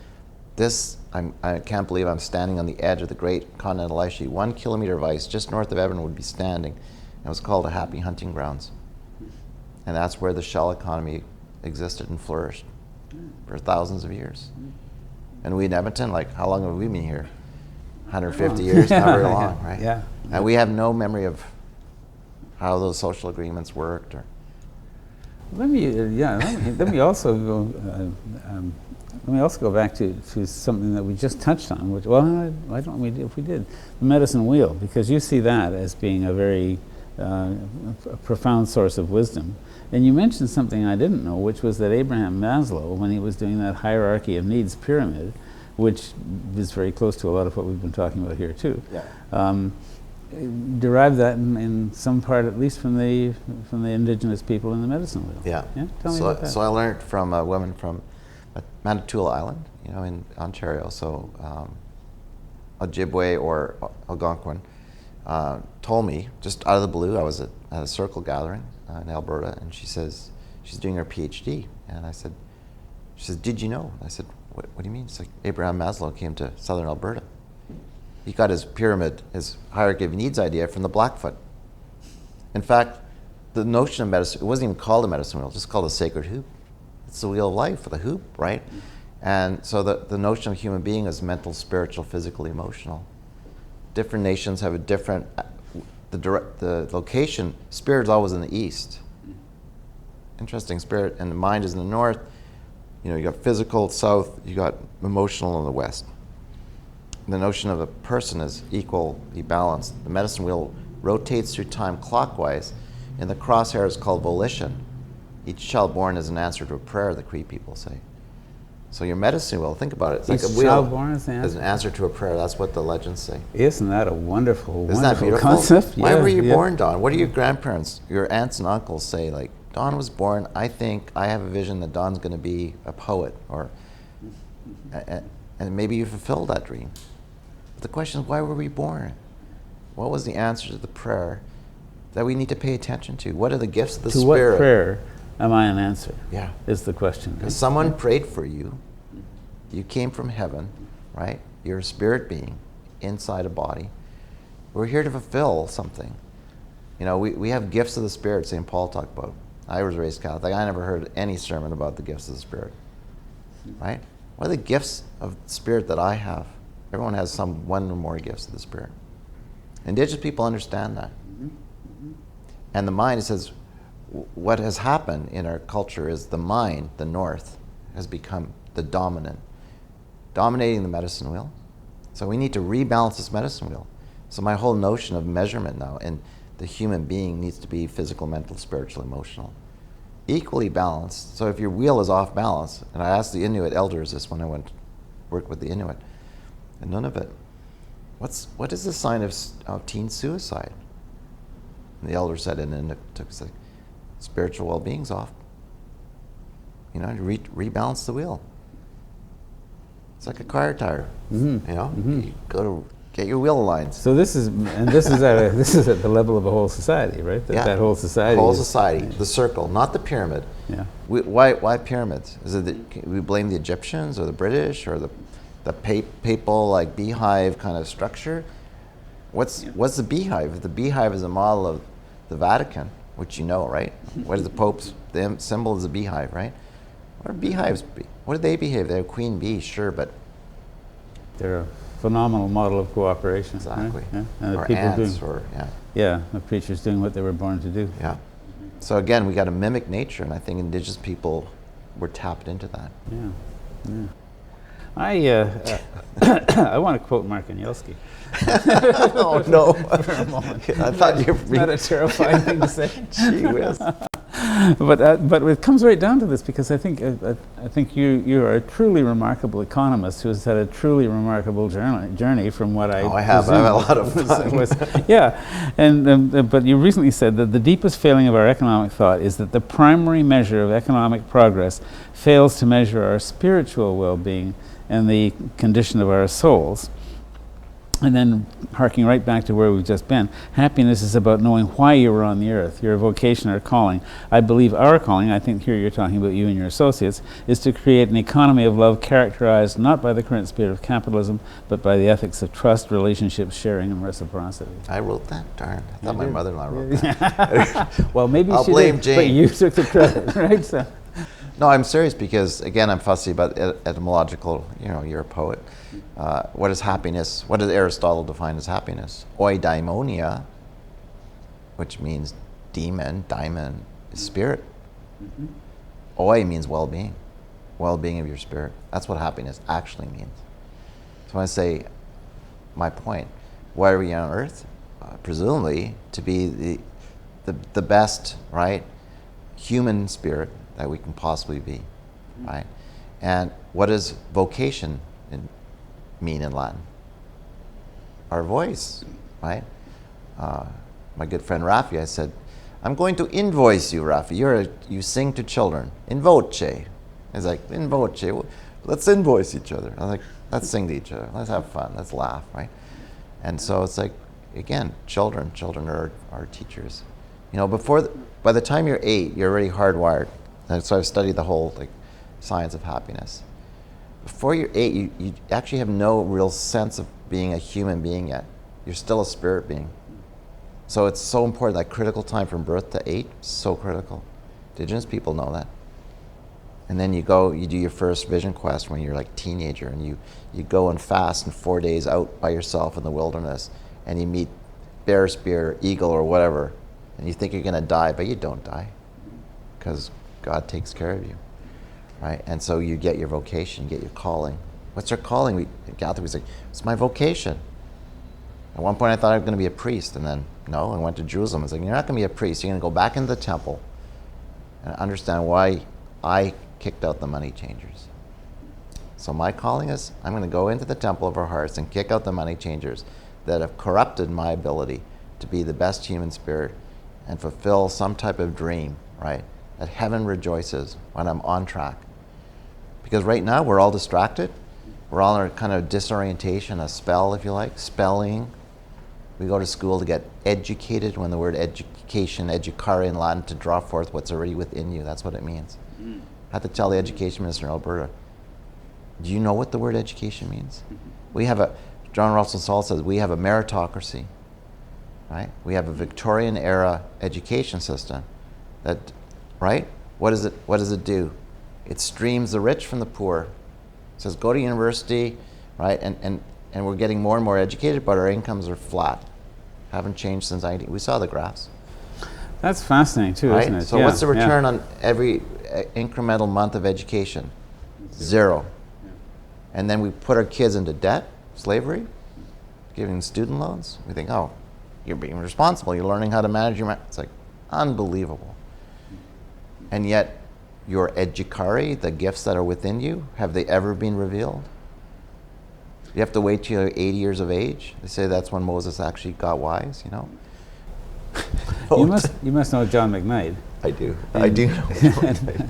I can't believe I'm standing on the edge of the great continental ice sheet. 1 kilometer of ice just north of Edmonton would be standing. It was called a happy hunting grounds. And that's where the shell economy existed and flourished. for thousands of years. And we in Edmonton, like, how long have we been here? 150 years, not very long, right? Yeah. And we have no memory of how those social agreements worked. Or Let me also go. Let me also go back to something that we just touched on. Which, well, I don't. If we did the medicine wheel, because you see that as being a very a profound source of wisdom. And you mentioned something I didn't know, which was that Abraham Maslow, when he was doing that hierarchy of needs pyramid, which is very close to a lot of what we've been talking about here too. yeah. Derived that in some part, at least from the indigenous people in the medicine wheel. Yeah. Tell me about that. So I learned from a woman from Manitoula Island, in Ontario. So Ojibwe or Algonquin told me just out of the blue. I was at a circle gathering in Alberta, and she says she's doing her PhD, and she says, "Did you know?" I said, "What do you mean?" It's like Abraham Maslow came to southern Alberta. He got his pyramid, his hierarchy of needs idea from the Blackfoot. In fact, the notion of medicine, it wasn't even called a medicine wheel, just called a sacred hoop. It's the wheel of life, the hoop, right? And so the notion of human being is mental, spiritual, physical, emotional. Different nations have a different, the location, spirit is always in the east. Interesting, spirit and the mind is in the north. You got physical south, you got emotional in the west. The notion of a person is equally balanced. The medicine wheel rotates through time clockwise, and the crosshair is called volition. Each child born is an answer to a prayer, the Cree people say. So your medicine wheel, think about it. It's like a wheel. Each child born is an answer to a prayer. That's what the legends say. Isn't that a wonderful, Isn't that beautiful? Concept? Why were you born, Don? What do your grandparents, your aunts and uncles say? Like, Don was born, I have a vision that Don's going to be a poet, and maybe you fulfilled that dream. But the question is, why were we born? What was the answer to the prayer that we need to pay attention to? What are the gifts of the Spirit? To what prayer am I an answer? Yeah. Is the question. Because someone prayed for you. You came from heaven, right? You're a spirit being inside a body. We're here to fulfill something. We have gifts of the Spirit, St. Paul talked about. I was raised Catholic. I never heard any sermon about the gifts of the Spirit, right? What are the gifts of the Spirit that I have? Everyone has one or more gifts of the Spirit. Indigenous people understand that. And the mind, it says, what has happened in our culture is the mind, the north, has become the dominating the medicine wheel. So we need to rebalance this medicine wheel. So my whole notion of measurement now and the human being needs to be physical, mental, spiritual, emotional. Equally balanced. So if your wheel is off balance, and I asked the Inuit elders this when I went to work with the Inuit, and none of it. What is the sign of teen suicide? And the elder said, and then it took us like, spiritual well-being's off. To rebalance the wheel. It's like a car tire. You go to get your wheel aligned. So this is at the level of a whole society, right? That whole society. Whole society, the circle, not the pyramid. Yeah. Why pyramids? Is it we blame the Egyptians or the British or the papal like beehive kind of structure? What's the beehive? The beehive is a model of the Vatican, which right? What is the Pope's symbol is a beehive, right? What are beehives? What do they behave? They're queen bees, sure, but they're a phenomenal model of cooperation. Exactly. Right? Yeah. And or the people ants, the preachers doing what they were born to do. Yeah. So again, we got to mimic nature, and I think Indigenous people were tapped into that. Yeah. I want to quote Mark Anielski. Oh no! For a moment. I thought you were not a terrifying thing to say. Gee whiz. But it comes right down to this, because I think you are a truly remarkable economist who has had a truly remarkable journey from what I have a lot of fun. But you recently said that the deepest failing of our economic thought is that the primary measure of economic progress fails to measure our spiritual well-being and the condition of our souls. And then, harking right back to where we've just been, happiness is about knowing why you were on the earth, your vocation or calling. I believe our calling, I think here you're talking about you and your associates, is to create an economy of love characterized not by the current spirit of capitalism, but by the ethics of trust, relationships, sharing, and reciprocity. I wrote that, darn. I thought my mother-in-law wrote that. Well, maybe I'll she blame did, Jane. but you took the credit, right? So. No, I'm serious because, again, I'm fussy about etymological, you're a poet. What is happiness? What does Aristotle define as happiness? Oidaimonia, which means demon, daimon is spirit. Mm-hmm. Oi means well-being, well-being of your spirit. That's what happiness actually means. So when I say, my point, why are we on earth? Presumably to be the best, right, human spirit that we can possibly be, right? And what does vocation mean in Latin? Our voice, right? My good friend Rafi, I said, I'm going to invoice you, Rafi. You sing to children. In voce. He's like, in voce. Let's invoice each other. I was like, let's sing to each other. Let's have fun. Let's laugh, right? And so it's like, again, children are our teachers. By the time you're 8, you're already hardwired. And so I've studied the whole science of happiness. Before you're 8, you actually have no real sense of being a human being yet. You're still a spirit being. So it's so important, that critical time from birth to 8, so critical. Indigenous people know that. And then you do your first vision quest when you're like teenager, and you go and fast in 4 days out by yourself in the wilderness, and you meet bear, spear, eagle, or whatever, and you think you're gonna die, but you don't die, because God takes care of you, right? And so you get your vocation, you get your calling. What's your calling? Catholic, we say, it's my vocation. At one point I thought I was gonna be a priest, and then no, I went to Jerusalem. It's like, you're not gonna be a priest, you're gonna go back into the temple and understand why I kicked out the money changers. So my calling is, I'm going to go into the temple of our hearts and kick out the money changers that have corrupted my ability to be the best human spirit and fulfill some type of dream, right? That heaven rejoices when I'm on track. Because right now we're all distracted. We're all in a kind of disorientation, a spell, if you like, spelling. We go to school to get educated, when the word education, educare in Latin, to draw forth what's already within you. That's what it means. I had to tell the education minister in Alberta, do you know what the word education means? We have John Russell Saul says, we have a meritocracy, right? We have a Victorian era education system that, right? What does it do? It streams the rich from the poor. It says, go to university, right? And we're getting more and more educated, but our incomes are flat. Haven't changed since we saw the graphs. That's fascinating too, right? isn't it? So what's the return on every incremental month of education? Zero. Yeah. And then we put our kids into debt, slavery, giving student loans. We think, oh, you're being responsible. You're learning how to manage your money. It's like unbelievable. And yet, your educare, the gifts that are within you, have they ever been revealed? You have to wait till you're 80 years of age. They say that's when Moses actually got wise, You must know John McKnight. I do. I do know John McKnight.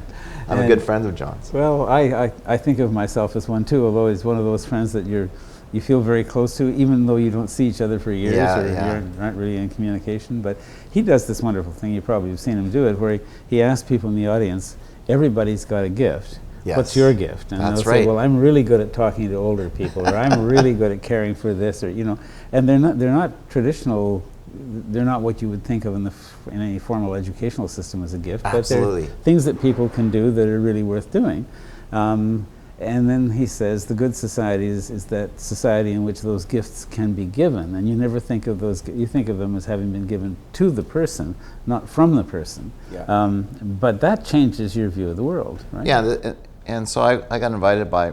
I'm a good friend of John's. Well, I think of myself as one too, although he's one of those friends that you feel very close to, even though you don't see each other for years, you aren't really in communication. But he does this wonderful thing, you probably have seen him do it, where he asks people in the audience, everybody's got a gift. Yes. What's your gift? And That's they'll right. say, well, I'm really good at talking to older people, or I'm really good at caring for this, or and they're not traditional. They're not what you would think of in any formal educational system as a gift. Absolutely. But they're things that people can do that are really worth doing. And then he says the good society is that society in which those gifts can be given, and you never think of those. You think of them as having been given to the person, not from the person. Yeah. But that changes your view of the world, right? Yeah, and so I got invited by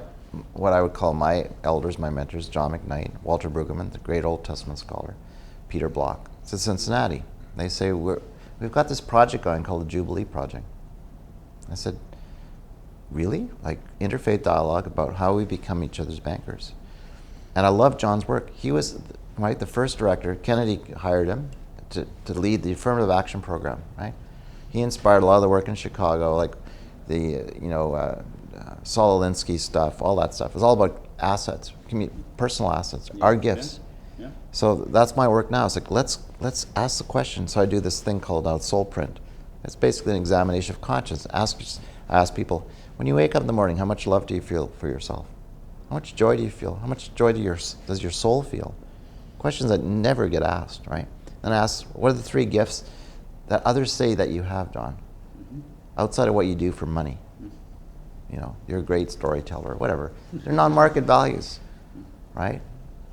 what I would call my elders, my mentors, John McKnight, Walter Brueggemann, the great Old Testament scholar, Peter Block, to Cincinnati. They say, we've got this project going called the Jubilee Project. I said, really? Like interfaith dialogue about how we become each other's bankers. And I love John's work. He was the first director. Kennedy hired him to lead the affirmative action program, right? He inspired a lot of the work in Chicago, like the Saul Alinsky stuff, all that stuff. It's all about assets, personal assets, our gifts. Yeah. So that's my work now. It's like, let's ask the question. So I do this thing called Soul Print. It's basically an examination of conscience. I ask people, when you wake up in the morning, how much love do you feel for yourself? How much joy do you feel? How much joy does your soul feel? Questions that never get asked, right? Then I ask, what are the 3 gifts that others say that you have, John, outside of what you do for money? you're a great storyteller, whatever. They're non-market values, right?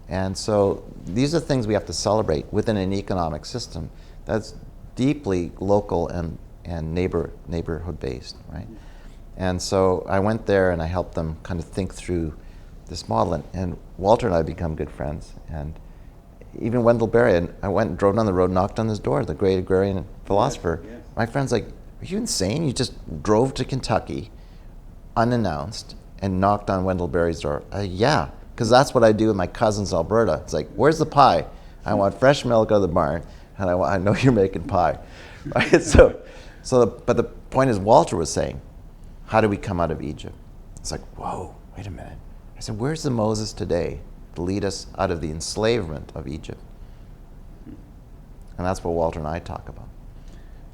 And so these are things we have to celebrate within an economic system that's deeply local and neighborhood based, right? And so I went there and I helped them kind of think through this model. And Walter and I become good friends. And even Wendell Berry, and I went and drove down the road, knocked on his door, the great agrarian philosopher. Yes. My friend's like, are you insane? You just drove to Kentucky unannounced and knocked on Wendell Berry's door. Yeah, because that's what I do with my cousins in Alberta. It's like, where's the pie? I want fresh milk out of the barn, and I know you're making pie. Right? But the point is, Walter was saying, how do we come out of Egypt? It's like, whoa, wait a minute. I said, where's the Moses today to lead us out of the enslavement of Egypt? And that's what Walter and I talk about.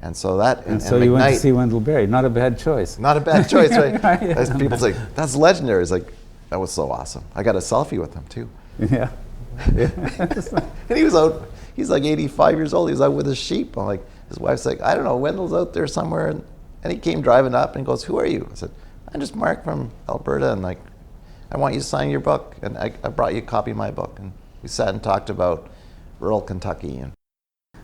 And so that, and so you went to see Wendell Berry. Not a bad choice. Not a bad choice, right? As people say, that's legendary. It's like, that was so awesome. I got a selfie with him too. Yeah. And he was out, he's like 85 years old. He was out with his sheep. I'm like, his wife's like, I don't know, Wendell's out there somewhere. And he came driving up and goes, who are you? I said, I'm just Mark from Alberta, and like, I want you to sign your book. And I brought you a copy of my book. And we sat and talked about rural Kentucky. And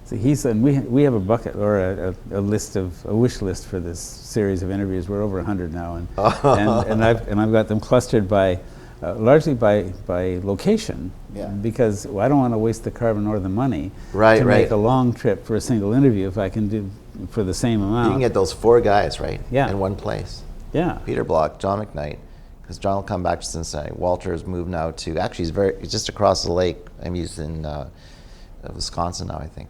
so he said, we have a bucket or a wish list for this series of interviews. We're over 100 now, and I've got them clustered by largely by location. Yeah. Because I don't want to waste the carbon or the money to make a long trip for a single interview if I can do for the same amount. You can get those 4 guys, right? Yeah. In one place. Yeah. Peter Block, John McKnight, because John will come back to Cincinnati. Walter has moved now to, actually he's just across the lake. He's in Wisconsin now, I think.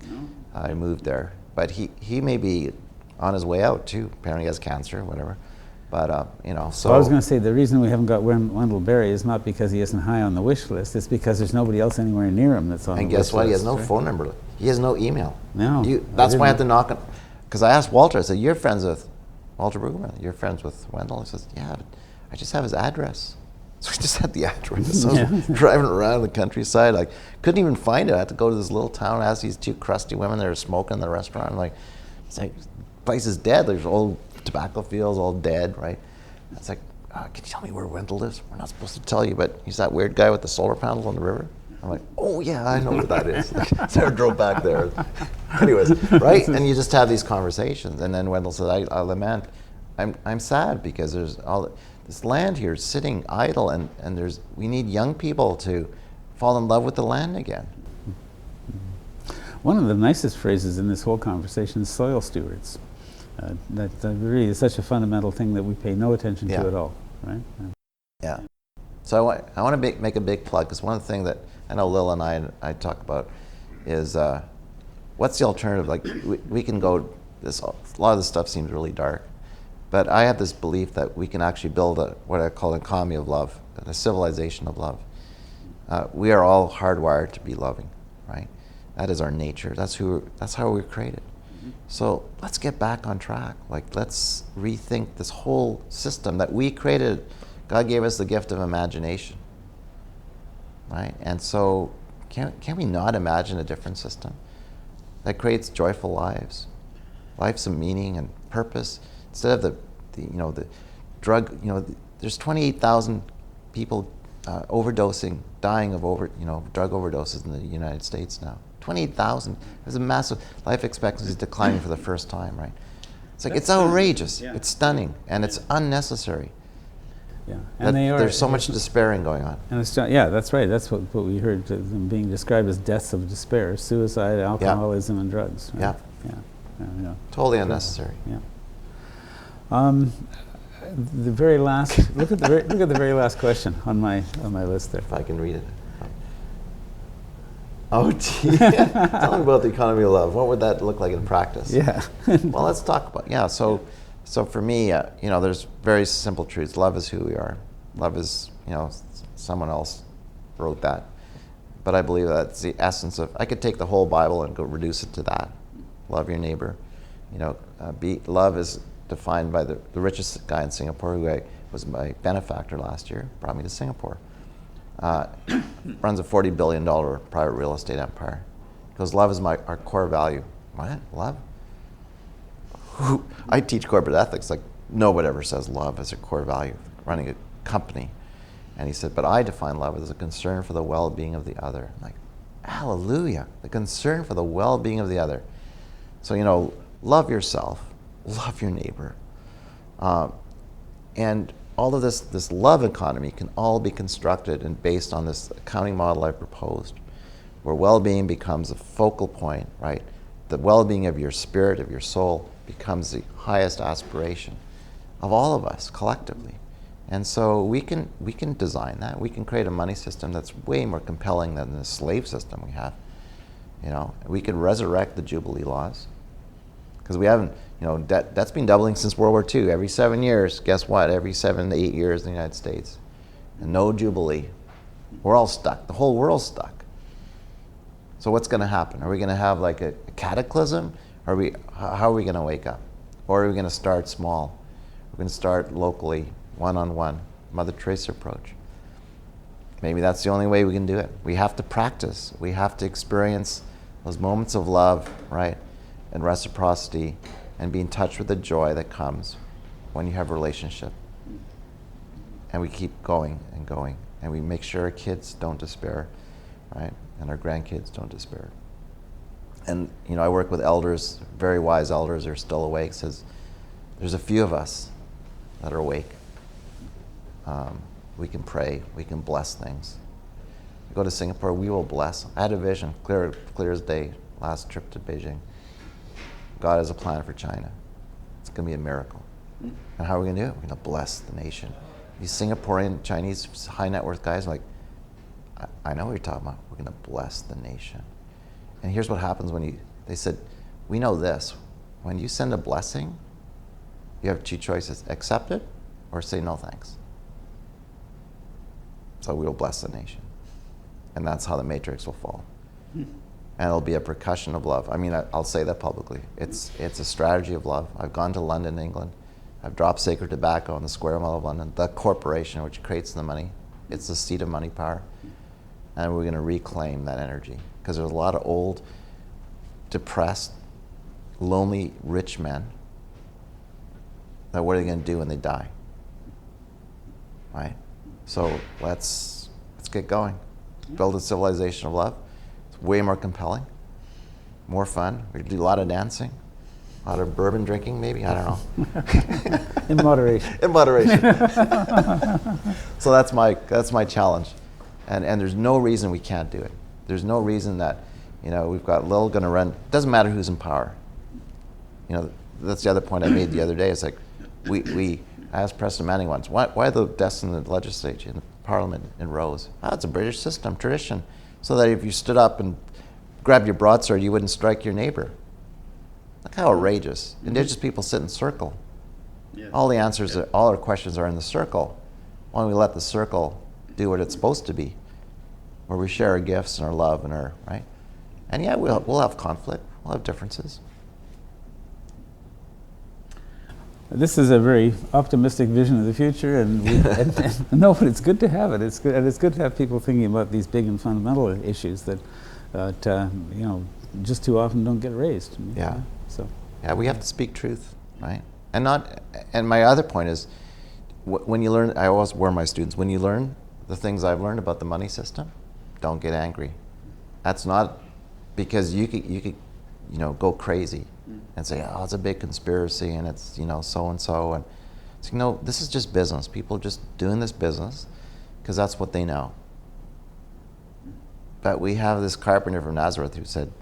I moved there. But he may be on his way out too. Apparently he has cancer, whatever. But, so. Well, I was going to say, the reason we haven't got Wendell Berry is not because he isn't high on the wish list. It's because there's nobody else anywhere near him that's on the wish list. And guess what? He has no phone number. He has no email. No. That's why I had to knock on. Because I asked Walter, I said, you're friends with Walter Brueggemann. You're friends with Wendell? He says, yeah, but I just have his address. So I just had the address. So I was driving around the countryside. I couldn't even find it. I had to go to this little town, ask these 2 crusty women that were smoking in the restaurant. I'm like, it's like, the place is dead. There's old tobacco fields, all dead, right? It's like, can you tell me where Wendell lives? We're not supposed to tell you, but he's that weird guy with the solar panels on the river. I'm like, oh yeah, I know where that is. So I drove back there. Anyways, right? And you just have these conversations. And then Wendell said, I lament, I'm sad because there's all this land here sitting idle, and we need young people to fall in love with the land again. One of the nicest phrases in this whole conversation is soil stewards. That really is such a fundamental thing that we pay no attention to at all, right? Yeah. So I want to make a big plug, because one of the things that I know Lil and I talk about is what's the alternative? Like we can go, a lot of this stuff seems really dark, but I have this belief that we can actually build what I call an economy of love, a civilization of love. We are all hardwired to be loving, right? That is our nature. That's how we're created. So let's get back on track. Like, let's rethink this whole system that we created. God gave us the gift of imagination, right? And so can we not imagine a different system that creates joyful lives of meaning and purpose, instead of the drug, there's 28,000 people overdosing, dying of drug overdoses in the United States now. 28,000. There's a massive life expectancy is declining for the first time, right? It's like, it's outrageous. Yeah. It's stunning, and it's unnecessary. Yeah, and there's so much despairing going on. And that's right. That's what we heard them being described as deaths of despair: suicide, alcoholism, and drugs. Right? Yeah. Totally unnecessary. Yeah. The very last look at the very last question on my list there. If I can read it. Oh, gee. Tell me about the economy of love. What would that look like in practice? Yeah. Well, let's talk about, so for me, there's very simple truths. Love is who we are. Love is, someone else wrote that. But I believe that's the essence of, I could take the whole Bible and go reduce it to that. Love your neighbor. Love is defined by the richest guy in Singapore, who was my benefactor last year, brought me to Singapore. Runs a $40 billion private real estate empire. Because love is our core value. What? Love? I teach corporate ethics. Like, nobody ever says love as a core value, running a company. And he said, but I define love as a concern for the well-being of the other. I'm like, hallelujah, the concern for the well-being of the other. So, love yourself, love your neighbor. And all of this love economy can all be constructed and based on this accounting model I proposed, where well-being becomes a focal point, right? The well-being of your spirit, of your soul, becomes the highest aspiration of all of us collectively. And so we can design that. We can create a money system that's way more compelling than the slave system we have. We could resurrect the Jubilee laws, because we haven't, debt's been doubling since World War II. Every 7 years, guess what? Every 7 to 8 years in the United States. And no Jubilee. We're all stuck. The whole world's stuck. So what's going to happen? Are we going to have like a cataclysm? How are we going to wake up? Or are we going to start small? We're going to start locally, one-on-one, Mother Teresa approach. Maybe that's the only way we can do it. We have to practice. We have to experience those moments of love, right? And reciprocity, and be in touch with the joy that comes when you have a relationship. And we keep going and going. And we make sure our kids don't despair, right? And our grandkids don't despair. And, I work with elders, very wise elders who are still awake. Says, there's a few of us that are awake. We can pray, we can bless things. We go to Singapore, we will bless. I had a vision, clear as day, last trip to Beijing. God has a plan for China. It's going to be a miracle. And how are we going to do it? We're going to bless the nation. These Singaporean, Chinese, high net worth guys are like, I know what you're talking about. We're going to bless the nation. And here's what happens they said, we know this. When you send a blessing, you have two choices: accept it or say no thanks. So we will bless the nation. And that's how the matrix will fall. And it'll be a percussion of love. I mean, I'll say that publicly. It's a strategy of love. I've gone to London, England. I've dropped sacred tobacco on the Square Mall of London, the corporation which creates the money. It's the seat of money power. And we're going to reclaim that energy. Because there's a lot of old, depressed, lonely, rich men that what are they going to do when they die? Right? So let's get going. Build a civilization of love. It's way more compelling, more fun. We do a lot of dancing, a lot of bourbon drinking, maybe, I don't know. In moderation. In moderation. So that's my challenge. And there's no reason we can't do it. There's no reason that, we've got Lil gonna run. It doesn't matter who's in power. That's the other point I made the other day. It's like, I asked President Manning once, why are the desks in the legislature, in the parliament, in rows? It's a British system, tradition. So that if you stood up and grabbed your broadsword, you wouldn't strike your neighbor. Look how outrageous. Indigenous people sit in circle. Yeah. All the answers, all our questions are in the circle. Why don't we let the circle do what it's supposed to be, where we share our gifts and our love and our, right? And yeah, we'll have conflict, we'll have differences. This is a very optimistic vision of the future, and no, but it's good to have it. It's good, and it's good to have people thinking about these big and fundamental issues that, just too often don't get raised. Yeah. So. Yeah, we have to speak truth, right? And my other point is, when you learn, I always warn my students, when you learn the things I've learned about the money system, don't get angry. That's not because you could go crazy and say, oh, it's a big conspiracy and it's, so-and-so. And so, this is just business. People are just doing this business because that's what they know. But we have this carpenter from Nazareth who said,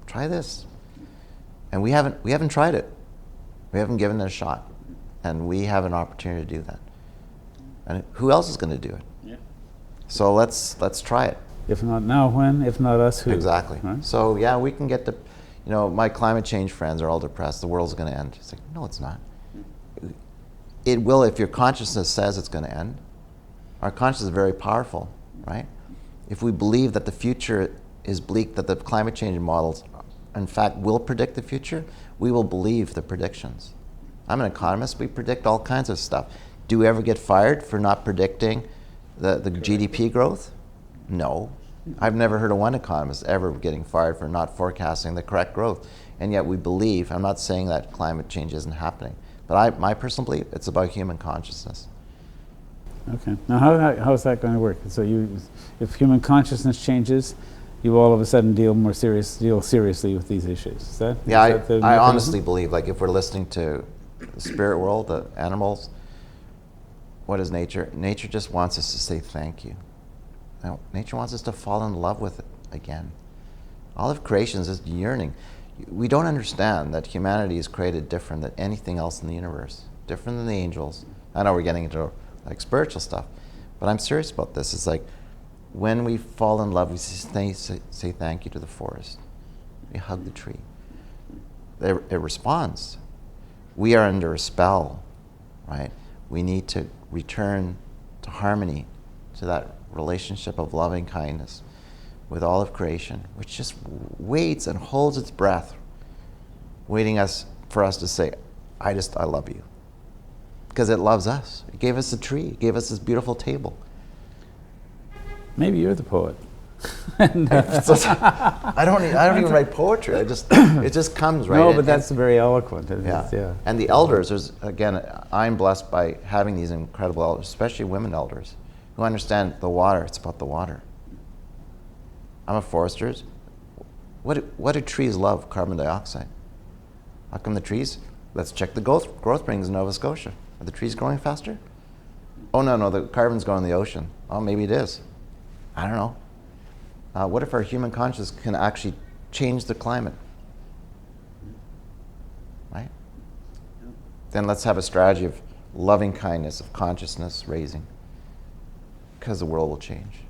try this. And we haven't tried it. We haven't given it a shot. And we have an opportunity to do that. And who else is going to do it? Yeah. So let's try it. If not now, when? If not us, who? Exactly. Right? So yeah, we can get to, my climate change friends are all depressed. The world's going to end. It's like, no, it's not. It will if your consciousness says it's going to end. Our consciousness is very powerful, right? If we believe that the future is bleak, that the climate change models, in fact, will predict the future, we will believe the predictions. I'm an economist. We predict all kinds of stuff. Do we ever get fired for not predicting the GDP growth? No. I've never heard of one economist ever getting fired for not forecasting the correct growth. And yet we believe, I'm not saying that climate change isn't happening, But my personal belief, it's about human consciousness. Okay. Now, how is that going to work? So if human consciousness changes, you all of a sudden deal seriously with these issues. Is that? Yeah, is that the I mechanism? honestly believe, like, if we're listening to the spirit world, the animals, what is nature? Nature just wants us to say thank you. Now, nature wants us to fall in love with it again. All of creation is just yearning. We don't understand that humanity is created different than anything else in the universe, different than the angels. I know we're getting into like spiritual stuff, but I'm serious about this. It's like when we fall in love, we say thank you to the forest. We hug the tree. It responds. We are under a spell, right? We need to return to harmony, to that relationship of loving kindness with all of creation, which just waits and holds its breath, waiting for us to say, I love you. Because it loves us. It gave us a tree. It gave us this beautiful table. Maybe you're the poet. I don't even write poetry. It just comes, right? No, but that's very eloquent. Yeah. And the elders, I'm blessed by having these incredible elders, especially women elders, who understand the water. It's about the water. I'm a forester. What do trees love? Carbon dioxide. How come the trees? Let's check the growth rings in Nova Scotia. Are the trees growing faster? Oh, no, the carbon's going in the ocean. Oh, maybe it is. I don't know. What if our human consciousness can actually change the climate? Right? Then let's have a strategy of loving kindness, of consciousness raising. Because the world will change.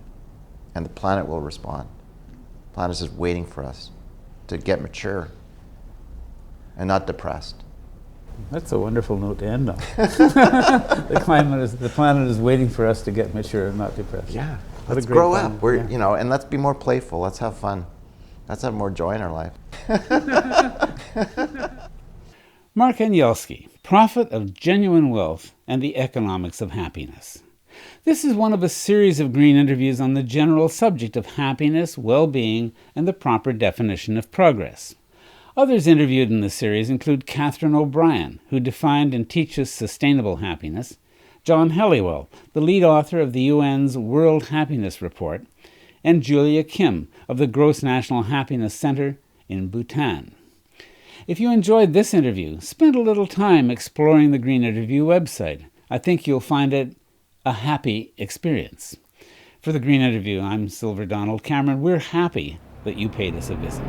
And the planet will respond. The planet is just waiting for us to get mature and not depressed. That's a wonderful note to end on. The planet is waiting for us to get mature and not depressed. Yeah. Let's grow up. And let's be more playful. Let's have fun. Let's have more joy in our life. Mark Anielski, Prophet of Genuine Wealth and the Economics of Happiness. This is one of a series of green interviews on the general subject of happiness, well-being, and the proper definition of progress. Others interviewed in the series include Catherine O'Brien, who defined and teaches sustainable happiness, John Helliwell, the lead author of the UN's World Happiness Report, and Julia Kim of the Gross National Happiness Center in Bhutan. If you enjoyed this interview, spend a little time exploring the Green Interview website. I think you'll find it a happy experience. For the Green Interview, I'm Silver Donald Cameron. We're happy that you paid us a visit.